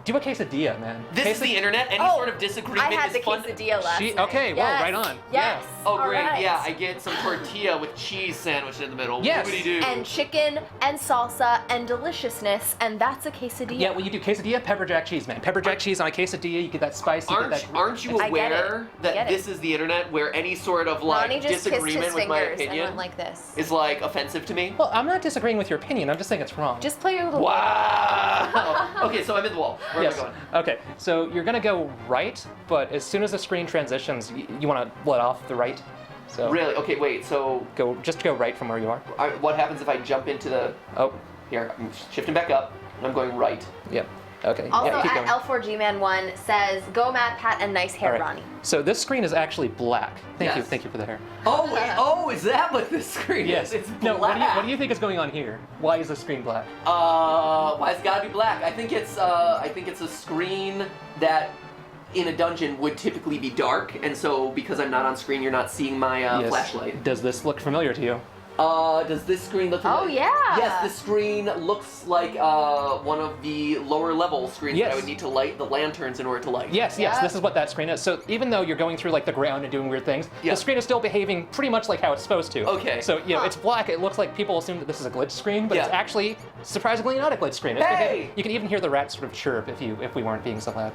do a quesadilla, man. this is the internet. Any sort of disagreement I had is the fun. quesadilla last night. Okay, well, Yes. right on. Yes. Oh, All great. right. Yeah, I get some tortilla with cheese sandwiched in the middle. Yes. Woody-doo. And chicken and salsa and deliciousness, and that's a quesadilla. Yeah, well, you do quesadilla, pepper jack cheese, man. Pepper jack cheese on a quesadilla, you get that spice. You get that. Aren't you I get it. aware I that get it. this is the internet where any sort of like Ronnie just kissed his disagreement with my fingers and opinion went like this. is like offensive to me? Well, I'm not disagreeing with your opinion. I'm just saying it's wrong. Just play your little. Wow. Okay, so I'm in the wall. Where Yes. am I going? Okay, so you're gonna go right, but as soon as the screen transitions, you want to let off the right. So Really? Okay, wait. So just go right from where you are. what happens if I jump into the? Oh, Here, I'm shifting back up, and I'm going right. yep. Okay. Also, yeah, keep at going. L4Gman1 says, "Go Matt, Pat, and nice hair, All right. Ronnie." So this screen is actually black. Thank you Yes. for the hair. Oh, wait, is that what this screen Yes. is? It's No, black. what do you think is going on here? Why is the screen black? Why it's gotta be black? I think it's a screen that in a dungeon would typically be dark, and so because I'm not on screen, you're not seeing my Yes. flashlight. Does this look familiar to you? Does this screen look familiar? Oh, yeah. Yes, this screen looks like one of the lower level screens that I would need to light the lanterns in order to light. Yes, Yep. this is what that screen is. So even though you're going through like the ground and doing weird things, the screen is still behaving pretty much like how it's supposed to. Okay. So it's black. It looks like people assume that this is a glitch screen, but it's actually surprisingly not a glitch screen. It's behaving. You can even hear the rats sort of chirp if we weren't being so loud.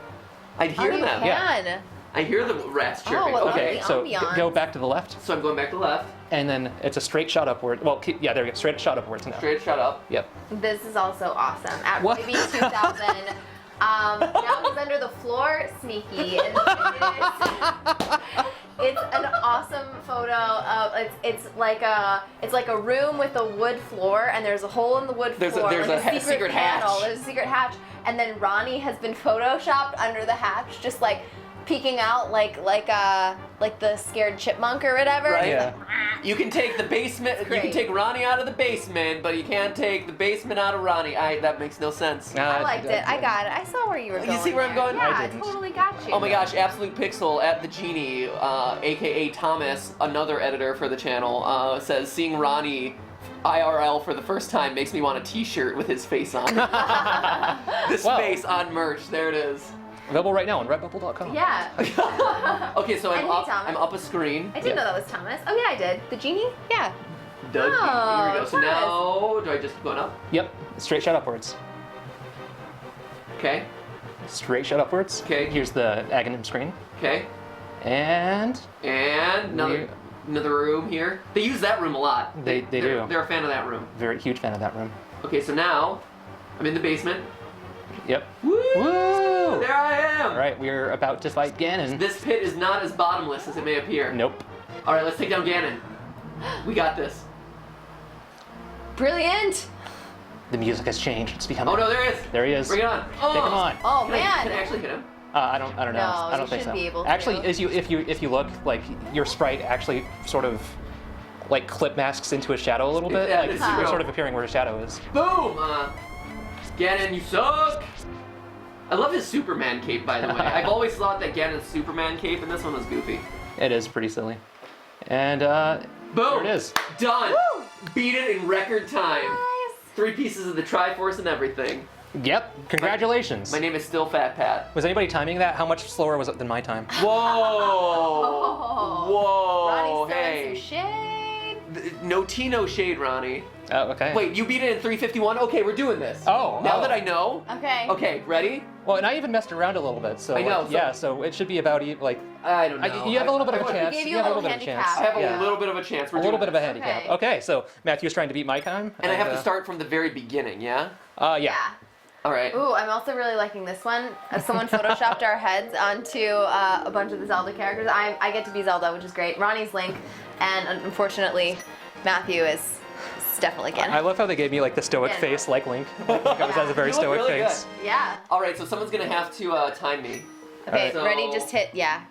I'd hear You them. can. I hear the rats chirping. well, Okay. the So ambiance. go back to the left, So I'm going back to the left. and then it's a straight shot upward. Well, there we go. Straight shot upwards now. Straight shot up. Yep. This is also awesome. At What? maybe 2000. Now he's under the floor, sneaky. And it's an awesome photo of it's like a room with a wood floor, and there's a hole in the wood There's floor. a like secret hatch. panel. There's a secret hatch, and then Ronnie has been photoshopped under the hatch, just like peeking out like the scared chipmunk or whatever. Right. Yeah. You can take the basement. You can great. take Ronnie out of the basement, but you can't take the basement out of Ronnie. That makes no sense. I liked it. I got it. I saw where you were going. You see where I'm there. going? Yeah, I I didn't. totally got you. Oh my gosh, Absolute Pixel at the Genie, aka Thomas, another editor for the channel, says seeing Ronnie IRL for the first time makes me want a t-shirt with his face on. This Wow. face on merch, there it is. Available right now on redbubble.com. Yeah. Okay, so And hey, Thomas. I'm up a screen. I didn't know that was Thomas. Oh yeah, I did. The genie? Yeah. Done. Oh, Here we go. So Thomas. now, do I just keep going up? Yep. Straight shot upwards. Okay. Straight shot upwards. Okay. Here's the Aghanim screen. Okay. And And another room here. They use that room a lot. They do. They're a fan of that room. very huge fan of that room. Okay, so now I'm in the basement. Yep. Woo! Woo! There I am. All right, we're about to fight Ganon. This pit is not as bottomless as it may appear. Nope. All right, let's take down Ganon. We got this. Brilliant. The music has changed. It's becoming. Oh no, there he is. There he is. Bring it on. Oh. Take him on. Oh Can man. I actually hit him? I don't know. No, I don't you think should so. be able to. Actually, if you look, like your sprite actually sort of like clip masks into a shadow a little bit. Yeah, Like it's you're true. sort of appearing where a shadow is. Boom! Ganon, you suck! I love his Superman cape, by the way. I've always thought that Ganon's Superman cape, and this one was goofy. It is pretty silly. And Boom! there it is. Done! Woo! Beat it in record time. Nice. 3 pieces of the Triforce and everything. Yep. Congratulations. My name is still Fat Pat. Was anybody timing that? How much slower was it than my time? Whoa! Oh. Whoa! Ronnie's throwing Hey! some shade. No tea, no shade, Ronnie. Oh, okay. Wait, you beat it in 351? Okay, we're doing this. Oh, Now oh. that I know. Okay. Okay, ready? Well, and I even messed around a little bit, so I know, like, so- yeah, so it should be about like I don't know. you have a little bit of a I- chance. gave you have a a little little bit of a chance. I have a Yeah. little bit of a chance. We're A little doing bit of a this. handicap. Okay. Okay, so Matthew's trying to beat my time. And I have to start from the very beginning, yeah? Yeah. All right. Ooh, I'm also really liking this one. Someone photoshopped our heads onto a bunch of the Zelda characters. I get to be Zelda, which is great. Ronnie's Link, and unfortunately, Matthew is definitely Ganon. I love how they gave me like the stoic Yeah. face, like Link. Like, Link always has a very You look stoic really face. Yeah. All right, so someone's gonna have to time me. Okay, So- ready? Just hit, yeah.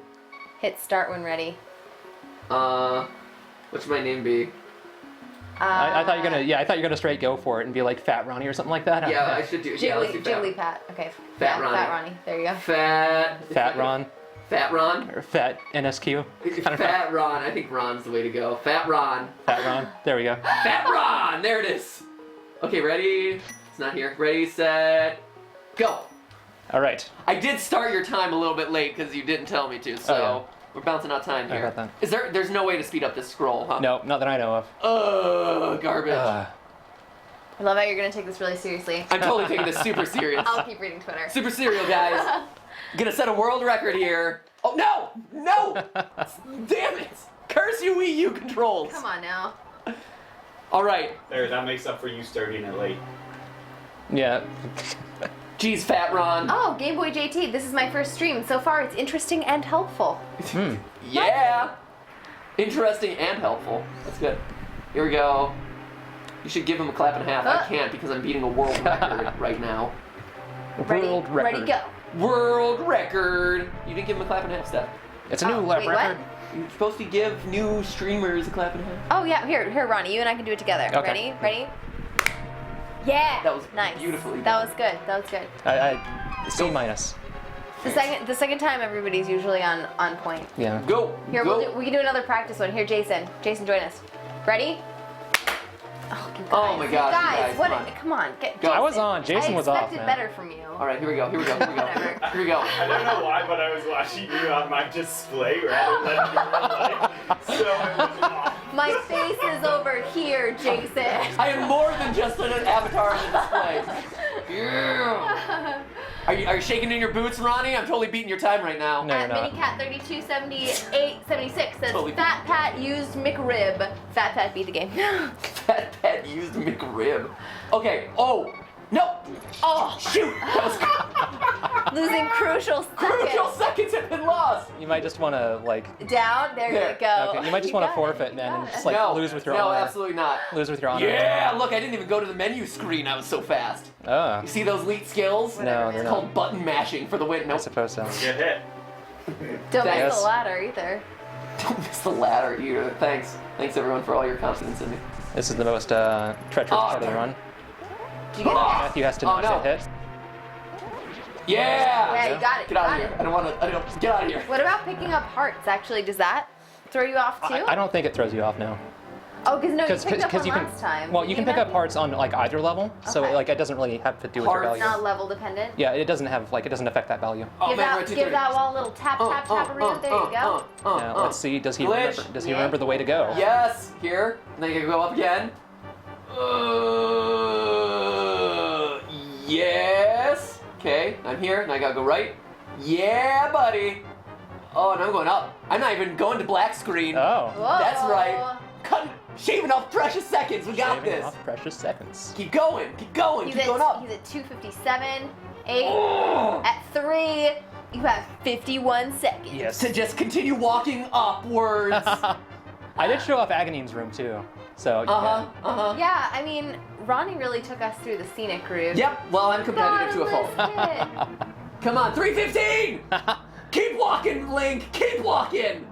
Hit start when ready. What should my name be? I thought I thought you're gonna straight go for it and be like Fat Ronnie or something like that. Yeah, I should do. Yeah, let's do Jiggly Fat. Pat. Okay. Fat yeah, Ronnie. Fat Ronnie. There you go. Fat Ron Fat Ron. or Fat NSQ. I don't know. Fat Ron. I think Ron's the way to go. Fat Ron. Fat Ron. There we go. Fat Ron. There it is. Okay, ready? It's not here. Ready, set, go. All right. I did start your time a little bit late because you didn't tell me to, so Oh, we're bouncing out time I here. got that. Is there's no way to speed up this scroll, huh? No, not that I know of. Garbage. I love how you're gonna take this really seriously. I'm totally taking this super serious. I'll keep reading Twitter. Super serial, guys. Gonna set a world record here. Oh, no! No! Damn it! Curse you Wii U controls! Come on now. Alright. There, that makes up for you starting it late. Yeah. Jeez, Fat Ron. Oh, Game Boy JT. This is my first stream. So far, it's interesting and helpful. Yeah! Interesting and helpful. That's good. Here we go. You should give him a clap and a half. I can't because I'm beating a world record right now. Ready? World record. Ready? Go. World record! You didn't give him a clap and a half, Steph. It's a new wait, record. what? You're supposed to give new streamers a clap and a half. Oh yeah, here, Ronnie. You and I can do it together. Okay. Ready? Yeah. That was nice. beautifully That done. was good. That was good. C minus. The second time, everybody's usually on point. Yeah. Go! Here, go. we can do another practice one. Here, Jason. Jason, join us. Ready? Oh my gosh, you guys, what? come on. Come on, get. Go. I was on. Jason was off, I expected man. better from you. All right, here we go. Here we go. Here we go. Whatever. Here we go. I don't know why, but I was watching you on my display rather than your life. So it was off. My face is over here, Jason. I am more than just an avatar on the display. Yeah. Are you shaking in your boots, Ronnie? I'm totally beating your time right now. No, you're not. MiniCat327876 says Totally. Fat Pat used McRib. Fat Pat beat the game. Fat Pat used McRib. Okay. Oh. No. Oh, shoot. That was Losing crucial seconds. crucial seconds have been lost. You might just want to like. Down. There There. you go. Okay, you might just want to got forfeit, it. man, and You just got like No. lose with your No, honor. absolutely not. Lose with your honor. Yeah, look, I didn't even go to the menu screen. I was so fast. Oh. You see those elite skills? No, they're It's not. called button mashing for the win. I Nope. suppose so. Get hit. Don't miss Yes. the ladder either. Don't miss the ladder either. Thanks. Thanks everyone for all your confidence in me. This is the most treacherous part of the run. Did you get it? Matthew has to not no. get hit. Yeah! Yeah, you got it. Get out of got here. it. I don't want to. Get out of here. What about picking up hearts? Actually, does that throw you off too? I don't think it throws you off now. Oh, because no, you picked up one you can. last time. Well, Did you can pick up Matthew? parts on like either level, so Okay. like it doesn't really have to do with your Hearts. value. Not level dependent. Yeah, it doesn't have like it doesn't affect that value. Oh, give man, that, right to give third. that wall a little tap, tap, tap around. There you go. Yeah, let's see. Does he Glitch. remember? Does he Yeah. remember the way to go? Yes, here. And then you can go up again. Yes. Okay, I'm here, and I gotta go right. Yeah, buddy. Oh, and I'm going up. I'm not even going to black screen. Oh. Whoa. That's right. Shaving off precious seconds. We got Shaving this. off precious seconds. Keep going. Keep going. He's keep at, going up. He's at 257, 8. Oh. At 3, you have 51 seconds. Yes. To just continue walking upwards. I did show off Aghanim room too. So yeah. Yeah, I mean, Ronnie really took us through the scenic route. Yep. Well, I'm competitive to a fault. Come on, 315. Keep walking, Link. Keep walking.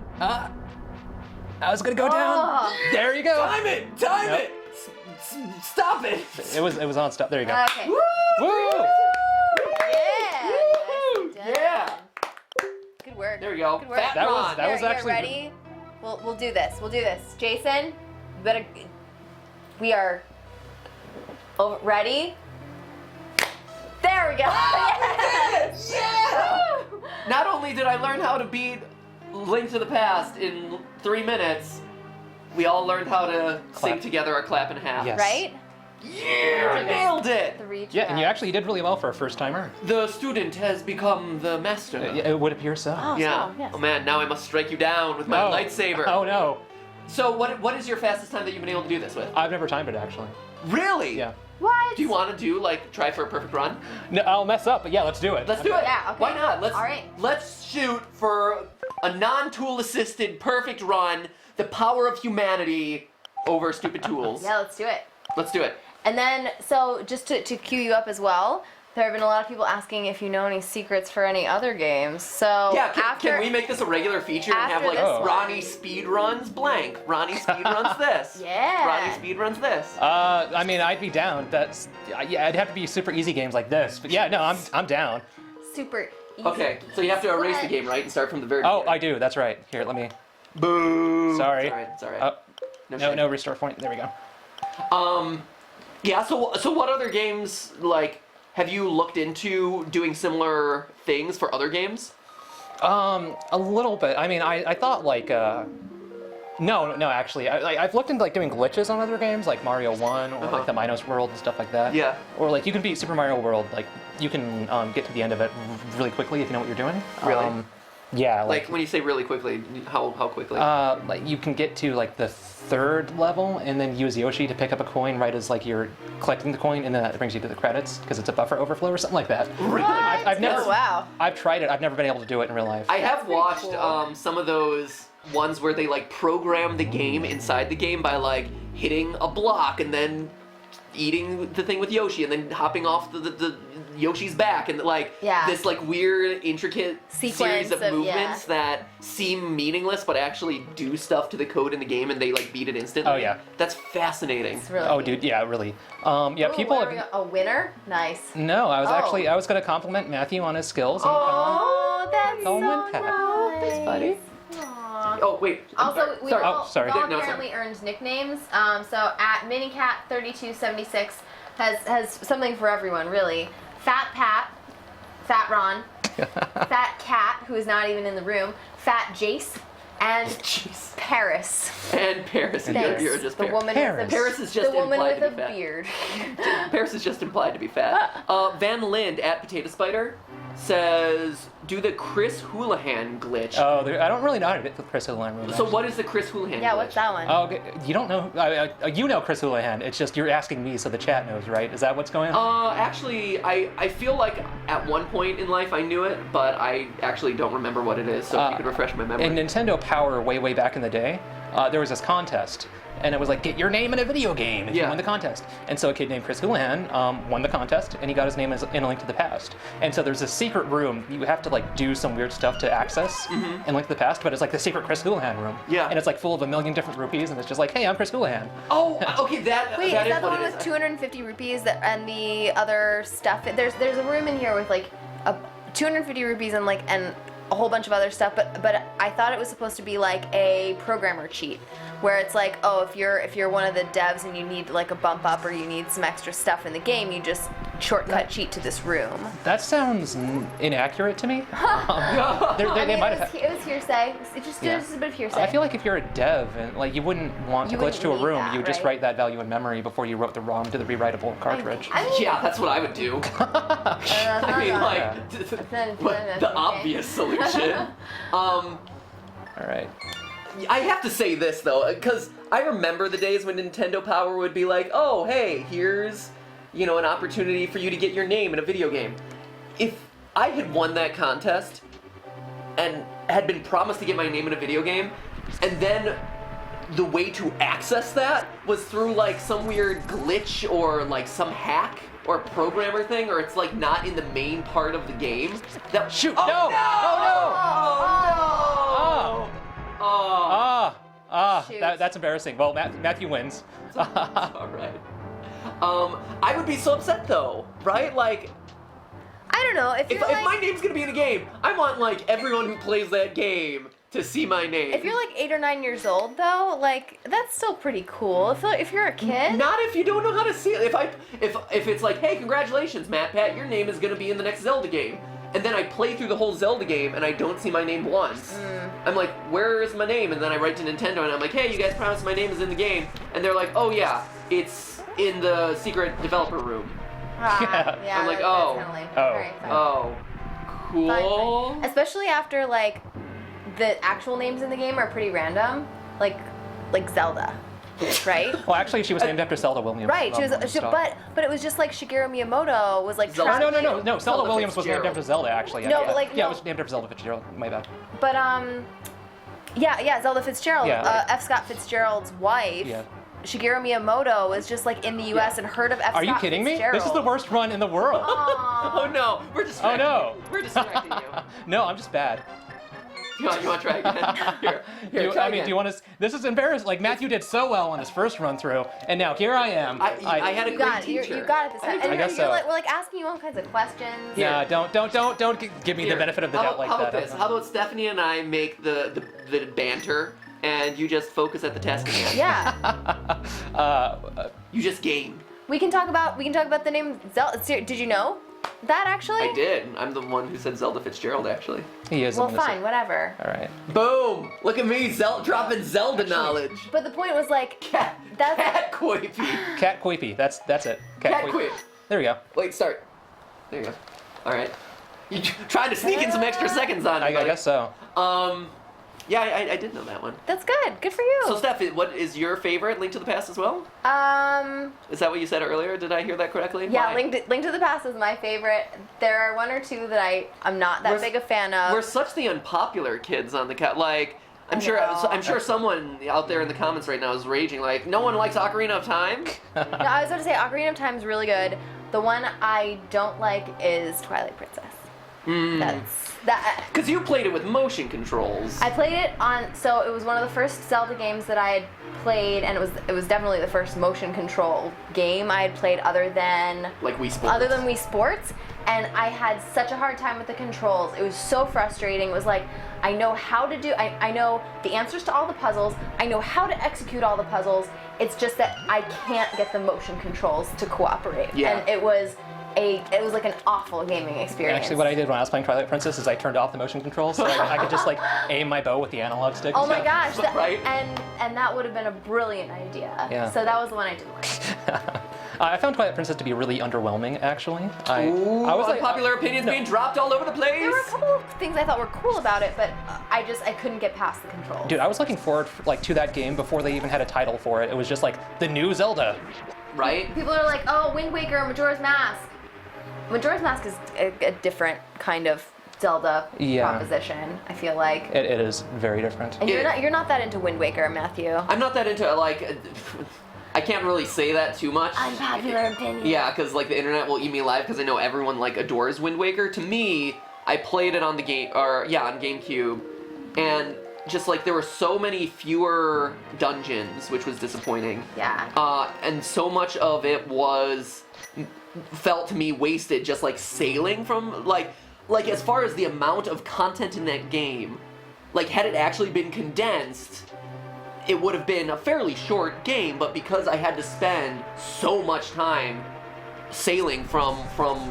I was gonna go down. Oh. There you go. Time it. Time Yep. it. Stop it. It was on stop. There you go. Okay. Woo! Woo! Yeah. Woo! Nicely done. Yeah. Good work. There we go. Good work. Fat That was- Ron. that was Here, actually- ready? We'll do this. We'll do this. Jason, you better. We are. Oh, ready? There we go. Yes! Yeah! Woo! Not only did I learn how to beat Link to the Past in 3 minutes, we all learned how to sing Clap. together or clap in half. Yes. Right? Yeah! Nailed it! 3 Yeah, and you tracks. actually did really well for a first timer. The student has become the master. It would appear so. Oh, Yeah. so, yes. Oh man, now I must strike you down with my No. lightsaber. Oh no. So what is your fastest time that you've been able to do this with? I've never timed it actually. Really? Yeah. What? Do you want to do like try for a perfect run? No, I'll mess up, but yeah, let's do it. Let's do it. Yeah, okay. Why not? All right. Let's shoot for a non-tool assisted perfect run. The power of humanity over stupid tools. Yeah, let's do it. Let's do it. And then, so just to cue you up as well, there have been a lot of people asking if you know any secrets for any other games. So Yeah, after, can we make this a regular feature and have after like this one. Ronnie speedruns blank? Ronnie speedruns this. Yeah. Ronnie speedruns this. I mean, I'd be down. Yeah, it'd have to be super easy games like this. But yeah, no, I'm down. super easy. Okay, so you have to erase the What? game, right? And start from the very Oh, beginning. I do. That's right. Here, let me. Boo. Sorry. It's alright, it's alright. Oh, no, no, shame. no restore point. There we go. Yeah, so what other games, like, have you looked into doing similar things for other games? A little bit. I mean, I thought like no, actually, I've looked into like doing glitches on other games like Mario 1 or like the Minos World and stuff like that. Yeah. Or like you can beat Super Mario World, like you can get to the end of it really quickly if you know what you're doing. Really? Yeah. Like, when you say really quickly, how quickly? Like you can get to like the 3rd level and then use Yoshi to pick up a coin right as like you're collecting the coin, and then that brings you to the credits because it's a buffer overflow or something like that. Really? I've never. Oh, wow. I've tried it. I've never been able to do it in real life. I have pretty watched cool. some of those ones where they like program the game inside the game by like hitting a block and then eating the thing with Yoshi and then hopping off the Yoshi's back and like Yeah. this like weird intricate series Sequence of of- movements that seem meaningless but actually do stuff to the code in the game and they like beat it instantly. Oh, yeah. That's fascinating. It's really Oh, neat. dude, yeah, really. Yeah, Ooh, people what are have. we a winner? Nice. No, I was Oh. I was gonna compliment Matthew on his skills and call him. Oh, that's Call him so Win Pat. nice. Thanks, buddy. Aw. Oh wait. I'm Also, sorry. we Sorry. all, Oh, sorry. we all No, apparently earned nicknames. So at Minicat3276 has something for everyone, really. Fat Pat, Fat Ron, Fat Cat, who is not even in the room, Fat Jace, and Jeez. Paris. And Paris. Thanks. You're just the Paris. woman Paris. with the, Paris is just the woman implied with to a be fat. beard. Paris is just implied to be fat. Van Lind at Potato Spider says, do the Chris Houlihan glitch. Oh, I don't really know how to get the Chris Houlihan room. So what is the Chris Houlihan Yeah, glitch? what's that one? Oh, okay. You don't know. You know Chris Houlihan. It's just you're asking me, so the chat knows, right? Is that what's going on? Actually, I feel like at one point in life I knew it, but I actually don't remember what it is, so if you could refresh my memory. In Nintendo Power way back in the day, there was this contest, and it was like, get your name in a video game if you Yeah. win the contest. And so a kid named Chris Houlihan won the contest, and he got his name in A Link to the Past. And so there's a secret room you have to like do some weird stuff to access in Link to the Past, but it's like the secret Chris Houlihan room. Yeah. And it's like full of 1 million different rupees, and it's just like, hey, I'm Chris Houlihan. Oh, okay, that Wait, that is that the what one it with is. 250 rupees and the other stuff? There's a room in here with like 250 rupees and a whole bunch of other stuff, but I thought it was supposed to be like a programmer cheat, where it's like, oh, if you're one of the devs and you need like a bump up or you need some extra stuff in the game, you just shortcut cheat to this room. That sounds inaccurate to me. I They mean, might it have. was hearsay. It's just Yeah. a bit of hearsay. I feel like if you're a dev and like you wouldn't want to You glitch to a wouldn't need room, that, you would just right? write that value in memory before you wrote the ROM to the rewritable cartridge. I mean, Yeah, that's what I would do. I mean, like, but the obvious solution. All right. I have to say this though, because I remember the days when Nintendo Power would be like, oh, hey, here's, an opportunity for you to get your name in a video game. If I had won that contest and had been promised to get my name in a video game, and then the way to access that was through like some weird glitch or like some hack or programmer thing, or it's like not in the main part of the game. That Shoot! Oh, No! Oh no! Oh. Shoot. That's embarrassing. Well, Matthew wins. All right. I would be so upset though, right? Like, I don't know if my name's gonna be in a game, I want like everyone who plays that game to see my name. if you're like 8 or 9 years old though, like that's still pretty cool. If you're a kid. Not if you don't know how to see it. If it's like, hey, congratulations, Matt Pat, your name is gonna be in the next Zelda game. And then I play through the whole Zelda game and I don't see my name once. I'm like, where is my name? And then I write to Nintendo and I'm like, hey, you guys promised my name is in the game. And they're like, oh yeah, it's in the secret developer room. Yeah. I'm like, that's oh. kinda lame. Oh. Alright, fine. Oh, cool. Fine. Especially after like the actual names in the game are pretty random, like Zelda, right? Well, actually, she was named after Zelda Williams. Right. But it was just like Shigeru Miyamoto was like. Zelda- Oh, trapped- no. Zelda Zelda Williams was named Fitzgerald. after Zelda, actually. No, yeah. but, like, yeah, no. it was named after Zelda Fitzgerald. My bad. But yeah, Zelda Fitzgerald, Yeah. F. Scott Fitzgerald's wife. Yeah. Shigeru Miyamoto was just like in the U.S. and heard of F. Are you Scott kidding me? Fitzgerald. This is the worst run in the world. Aw. Oh no, we're distracting no. you. We're distracting you. No, I'm just bad. You want to try again? Here, try again. Do you want to? This is embarrassing. Like Matthew did so well on his first run through, and now here I am. I had a You great got it. teacher. You got it this time. I And guess you're so. like, we're like asking you all kinds of questions. Yeah, don't give me the benefit of the doubt like how that. about this? How about Stephanie and I make the banter, and you just focus at the task at hand? Yeah. You just game. We can talk about the name Zelda. Did you know that actually? I did. I'm the one who said Zelda Fitzgerald, actually. He is. Well, I'm gonna say- fine, whatever. All right. Boom! Look at me, dropping Zelda knowledge. But the point was like, Cat Quapey. Cat Quapey. That's it. Cat Quapey. Quip. There we go. Wait, start. There you go. All right. You tried to sneak in some extra seconds on me. I guess so. Yeah, I did know that one. that's good. Good for you. So, Steph, what is your favorite Link to the Past as well? Is that what you said earlier? Did I hear that correctly? Yeah, Why? Link to the Past is my favorite. There are one or two that I'm not that big a fan of. We're such the unpopular kids on the like. I'm sure someone out there in the comments right now is raging like, no one likes Ocarina of Time. No, I was about to say Ocarina of Time is really good. The one I don't like is Twilight Princess. That's that. Because you played it with motion controls. I played it on, so it was one of the first Zelda games that I had played, and it was definitely the first motion control game I had played other than like Wii Sports. Wii Sports. and I had such a hard time with the controls. It was so frustrating. It was like, I know how to do, I know the answers to all the puzzles, I know how to execute all the puzzles, it's just that I can't get the motion controls to cooperate. Yeah. And it was like an awful gaming experience. Actually, what I did when I was playing Twilight Princess is I turned off the motion controls so I could just like aim my bow with the analog stick. Oh my gosh, Right? and that would have been a brilliant idea. Yeah. So that was the one I didn't like. I found Twilight Princess to be really underwhelming, actually. Ooh, I was like, unpopular opinions being dropped all over the place. There were a couple of things I thought were cool about it, but I couldn't get past the controls. dude, I was looking forward to that game before they even had a title for it. It was just like the new Zelda. Right? People are like, oh, Wind Waker, Majora's Mask. Majora's Mask is a different kind of Zelda proposition, I feel like. It is very different. And you're not that into Wind Waker, Matthew. I'm not that into like. I can't really say that too much. Unpopular opinion. Yeah, because like the internet will eat me alive because I know everyone like adores Wind Waker. To me, I played it on the game, on GameCube, and just like there were so many fewer dungeons, which was disappointing. Yeah. And so much of it felt to me wasted, just like sailing from like as far as the amount of content in that game, like had it actually been condensed, it would have been a fairly short game, but because I had to spend so much time sailing from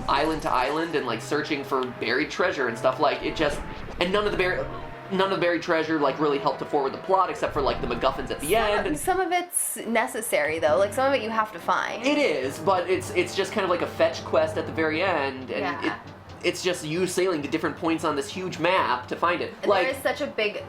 island to island and like searching for buried treasure and stuff, like it just, and none of the buried treasure like really helped to forward the plot except for like the MacGuffins at the end. And some of it's necessary though, like some of it you have to find. it is, but it's just kind of like a fetch quest at the very end, and it's just you sailing to different points on this huge map to find it. And there is such a big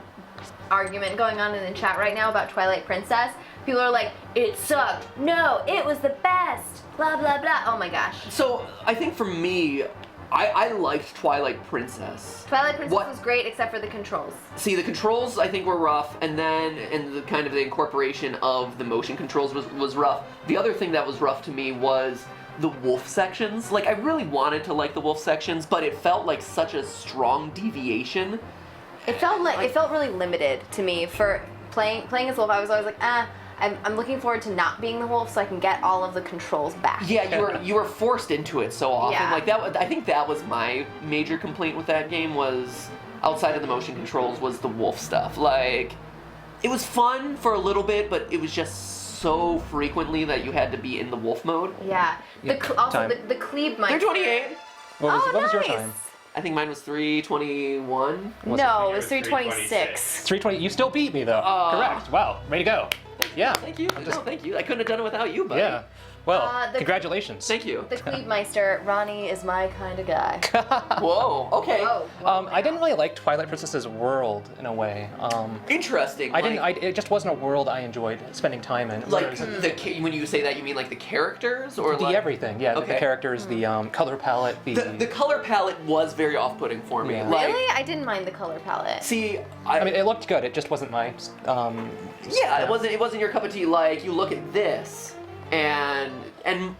argument going on in the chat right now about Twilight Princess. People are like, it sucked. No, it was the best. Blah, blah, blah. Oh my gosh. So I think for me, I liked Twilight Princess. Twilight Princess was great except for the controls. See, the controls I think were rough, and the kind of the incorporation of the motion controls was rough. The other thing that was rough to me was the wolf sections. Like I really wanted to like the wolf sections, but it felt like such a strong deviation. It felt really limited to me for playing as wolf. I was always like, I'm looking forward to not being the wolf so I can get all of the controls back. Yeah, you were forced into it so often. Yeah. Like that, I think that was my major complaint with that game was, outside of the motion controls, was the wolf stuff. Like, it was fun for a little bit, but it was just so frequently that you had to be in the wolf mode. Yeah. The Cleave Meister. 328. What was your nice. time? I think mine was 321. No, it was 326. 320. You still beat me though. Correct. Wow. Way to go. Yeah. Thank you. No, thank you. I couldn't have done it without you, buddy. Yeah. Well, the- congratulations. Thank you. The Cleave Meister, Ronnie is my kind of guy. Whoa. Okay. Whoa, I didn't really like Twilight Princess's world in a way. Interesting. It just wasn't a world I enjoyed spending time in. Like Whereas when you say that, you mean like the characters or the like everything. Yeah. The Okay. characters, the color palette, the color palette was very off-putting for me. Yeah. Like, Really? I didn't mind the color palette. see, I mean, it looked good. It just wasn't my. yeah, it wasn't your cup of tea. Like you look at this and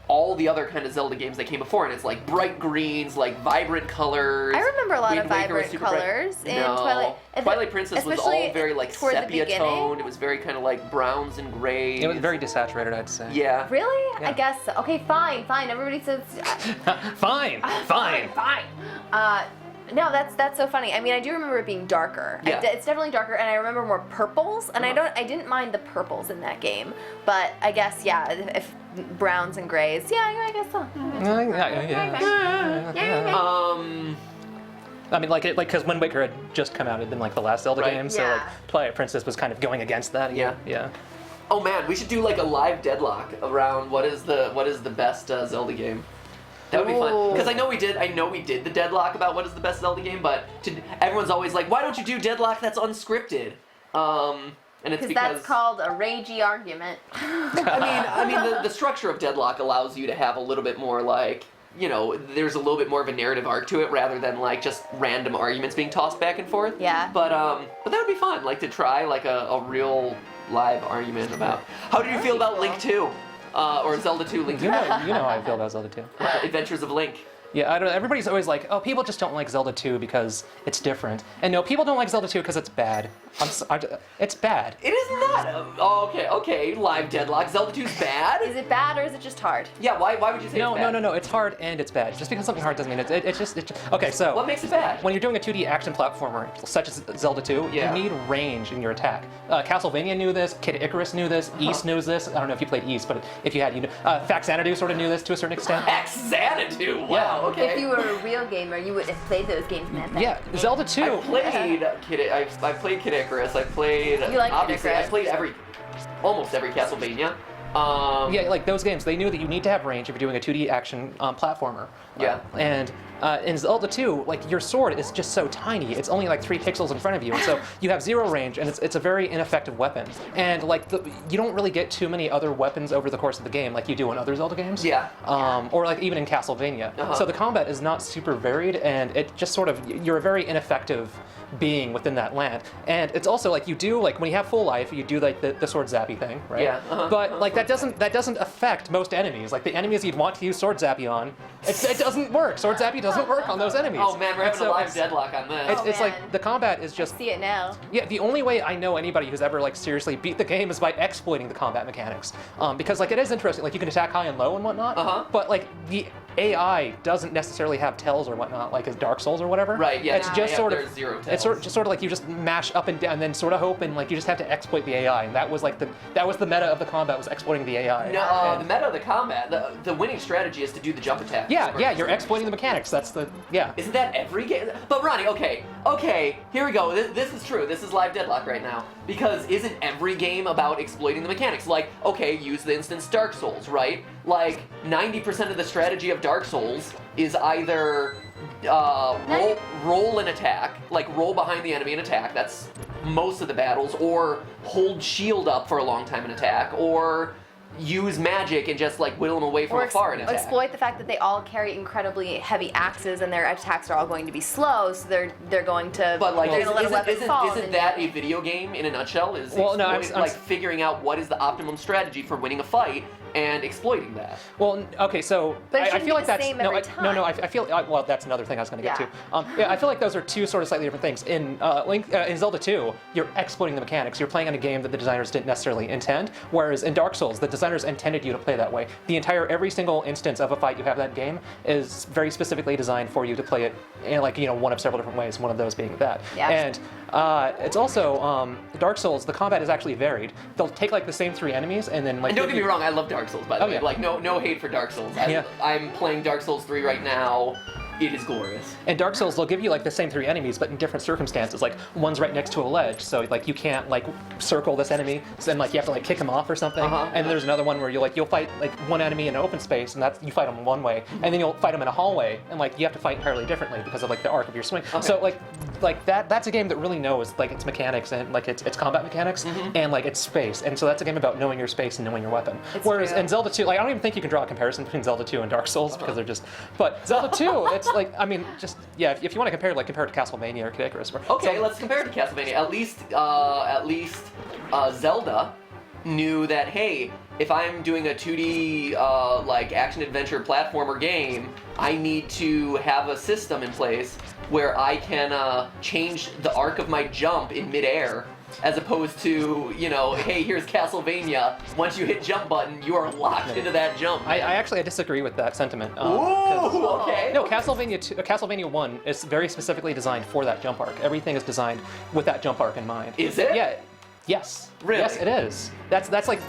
all the other kind of Zelda games that came before, and it's like bright greens, like vibrant colors. I remember a lot Wind of Waker was vibrant super bright. colors in No. Twilight. Twilight Princess was all especially very like toward the sepia beginning. toned. It was very kind of like browns and grays. It was very desaturated, I'd say. Yeah. Really? Yeah. I guess so. Okay, fine. Everybody says. Fine. Fine. No, that's so funny. I mean, I do remember it being darker. Yeah. It's definitely darker, and I remember more purples. And I didn't mind the purples in that game, but I guess if browns and grays, yeah, I guess so. I mean, because Wind Waker had just come out, it had been like the last Zelda Right. game, so Yeah. like Twilight Princess was kind of going against that. Yeah. Yeah. Oh man, we should do like a live deadlock around what is the best Zelda game. That would be fun. Ooh. Because I know we did the deadlock about what is the best Zelda game, but everyone's always like, why don't you do deadlock that's unscripted? And it's because that's called a ragey argument. I mean the structure of deadlock allows you to have a little bit more like, there's a little bit more of a narrative arc to it rather than like just random arguments being tossed back and forth. Yeah. But that would be fun, like to try like a real live argument about. How did you feel about Link 2? Or Zelda 2, Link 2? You know how I feel about Zelda 2. Adventures of Link. Yeah, I don't. Everybody's always like, oh, people just don't like Zelda 2 because it's different. And no, people don't like Zelda 2 because it's bad. It's bad. It is not. Okay. Live Deadlock. Zelda 2's bad. Is it bad or is it just hard? Yeah. Why would you say it's bad? No. It's hard and it's bad. Just because something hard doesn't mean it's just. Okay, so. What makes it bad? When you're doing a 2D action platformer, such as Zelda 2, Yeah. you need range in your attack. Castlevania knew this, Kid Icarus knew this, East knows this. I don't know if you played East, but if you had, you know, Faxanadu sort of knew this to a certain extent. Xanadu. Wow. Yeah. Okay. If you were a real gamer, you would have played those games, man. Yeah, Zelda 2. I played Kid Icarus. I played. You like Kid obviously, Icarus? I played almost every Castlevania. Yeah, like those games, they knew that you need to have range if you're doing a 2D action platformer. Yeah. And in Zelda 2, like your sword is just so tiny. It's only like 3 pixels in front of you, and so you have 0 range, and it's a very ineffective weapon. And like you don't really get too many other weapons over the course of the game like you do in other Zelda games. Yeah. Or like even in Castlevania. So the combat is not super varied, and it just sort of, you're a very ineffective being within that land. And it's also like you do, like when you have full life, you do like the sword zappy thing, right? Yeah. But like that doesn't affect most enemies. Like the enemies you'd want to use sword zappy on, it doesn't work. Sword zappy doesn't work on those enemies. Oh man, we're having So a live it's- deadlock on this. It's, Oh, it's man. like the combat is just See it now. yeah. The only way I know anybody who's ever like seriously beat the game is by exploiting the combat mechanics. Because like it is interesting. Like you can attack high and low and whatnot. But like the AI doesn't necessarily have tells or whatnot, like as Dark Souls or whatever. Right, yeah. It's just sort of there's 0 it's just sort of like you just mash up and down, and then sort of hope, and like you just have to exploit the AI, and that was like the meta of the combat, was exploiting the AI. No, And- the meta of the combat, the winning strategy is to do the jump attack. yeah, you're exploiting the mechanics. That's the Isn't that every game? But Ronnie, okay, here we go. This is true. This is live deadlock right now. Because isn't every game about exploiting the mechanics? Like, okay, use the instance Dark Souls, right? Like, 90% of the strategy of Dark Souls is either roll and attack, like roll behind the enemy and attack. That's most of the battles, or hold shield up for a long time and attack, or use magic and just like whittle them away from afar and attack. Exploit the fact that they all carry incredibly heavy axes and their attacks are all going to be slow, so they're going to But like, they're gonna let a weapon fall. and isn't then that a video game in a nutshell? Is Well, no, like figuring out what is the optimum strategy for winning a fight and exploiting that. Well, okay, so But it I shouldn't feel be like the that's same no, every I time. feel well. That's another thing I was going to get Yeah. to. Yeah, I feel like those are two sort of slightly different things. In in Zelda 2, you're exploiting the mechanics. You're playing in a game that the designers didn't necessarily intend. Whereas in Dark Souls, the designers intended you to play that way. Every single instance of a fight you have in that game is very specifically designed for you to play it in like one of several different ways. One of those being that. Yeah. And it's also Dark Souls. The combat is actually varied. They'll take like the same 3 enemies and then like. And don't get me wrong, I love Dark Souls, by the Oh, way. yeah. Like, no hate for Dark Souls. Yeah. I'm playing Dark Souls 3 right now. It is glorious. In Dark Souls, they'll give you like the same 3 enemies, but in different circumstances. Like one's right next to a ledge, so like you can't like circle this enemy, so then like you have to like kick him off or something. And there's another one where you'll fight like one enemy in an open space, and you fight him one way, and then you'll fight him in a hallway, and like you have to fight entirely differently because of like the arc of your swing. So like that's a game that really knows like its mechanics and like its combat mechanics and like its space, and so that's a game about knowing your space and knowing your weapon. It's Whereas true. in Zelda 2, like I don't even think you can draw a comparison between Zelda 2 and Dark Souls because they're just. But Zelda 2, it's like I mean. Just if you want to compare it, like compare it to Castlevania or Kid Icarus. Okay, let's compare it to Castlevania. At least Zelda knew that, hey, if I'm doing a 2D like action adventure platformer game, I need to have a system in place where I can change the arc of my jump in midair. As opposed to, hey, here's Castlevania. Once you hit jump button, you are locked into that jump. I disagree with that sentiment. Ooh, okay. No, Castlevania 1 is very specifically designed for that jump arc. Everything is designed with that jump arc in mind. Is it? Yeah. Yes. Really? Yes, it is. That's like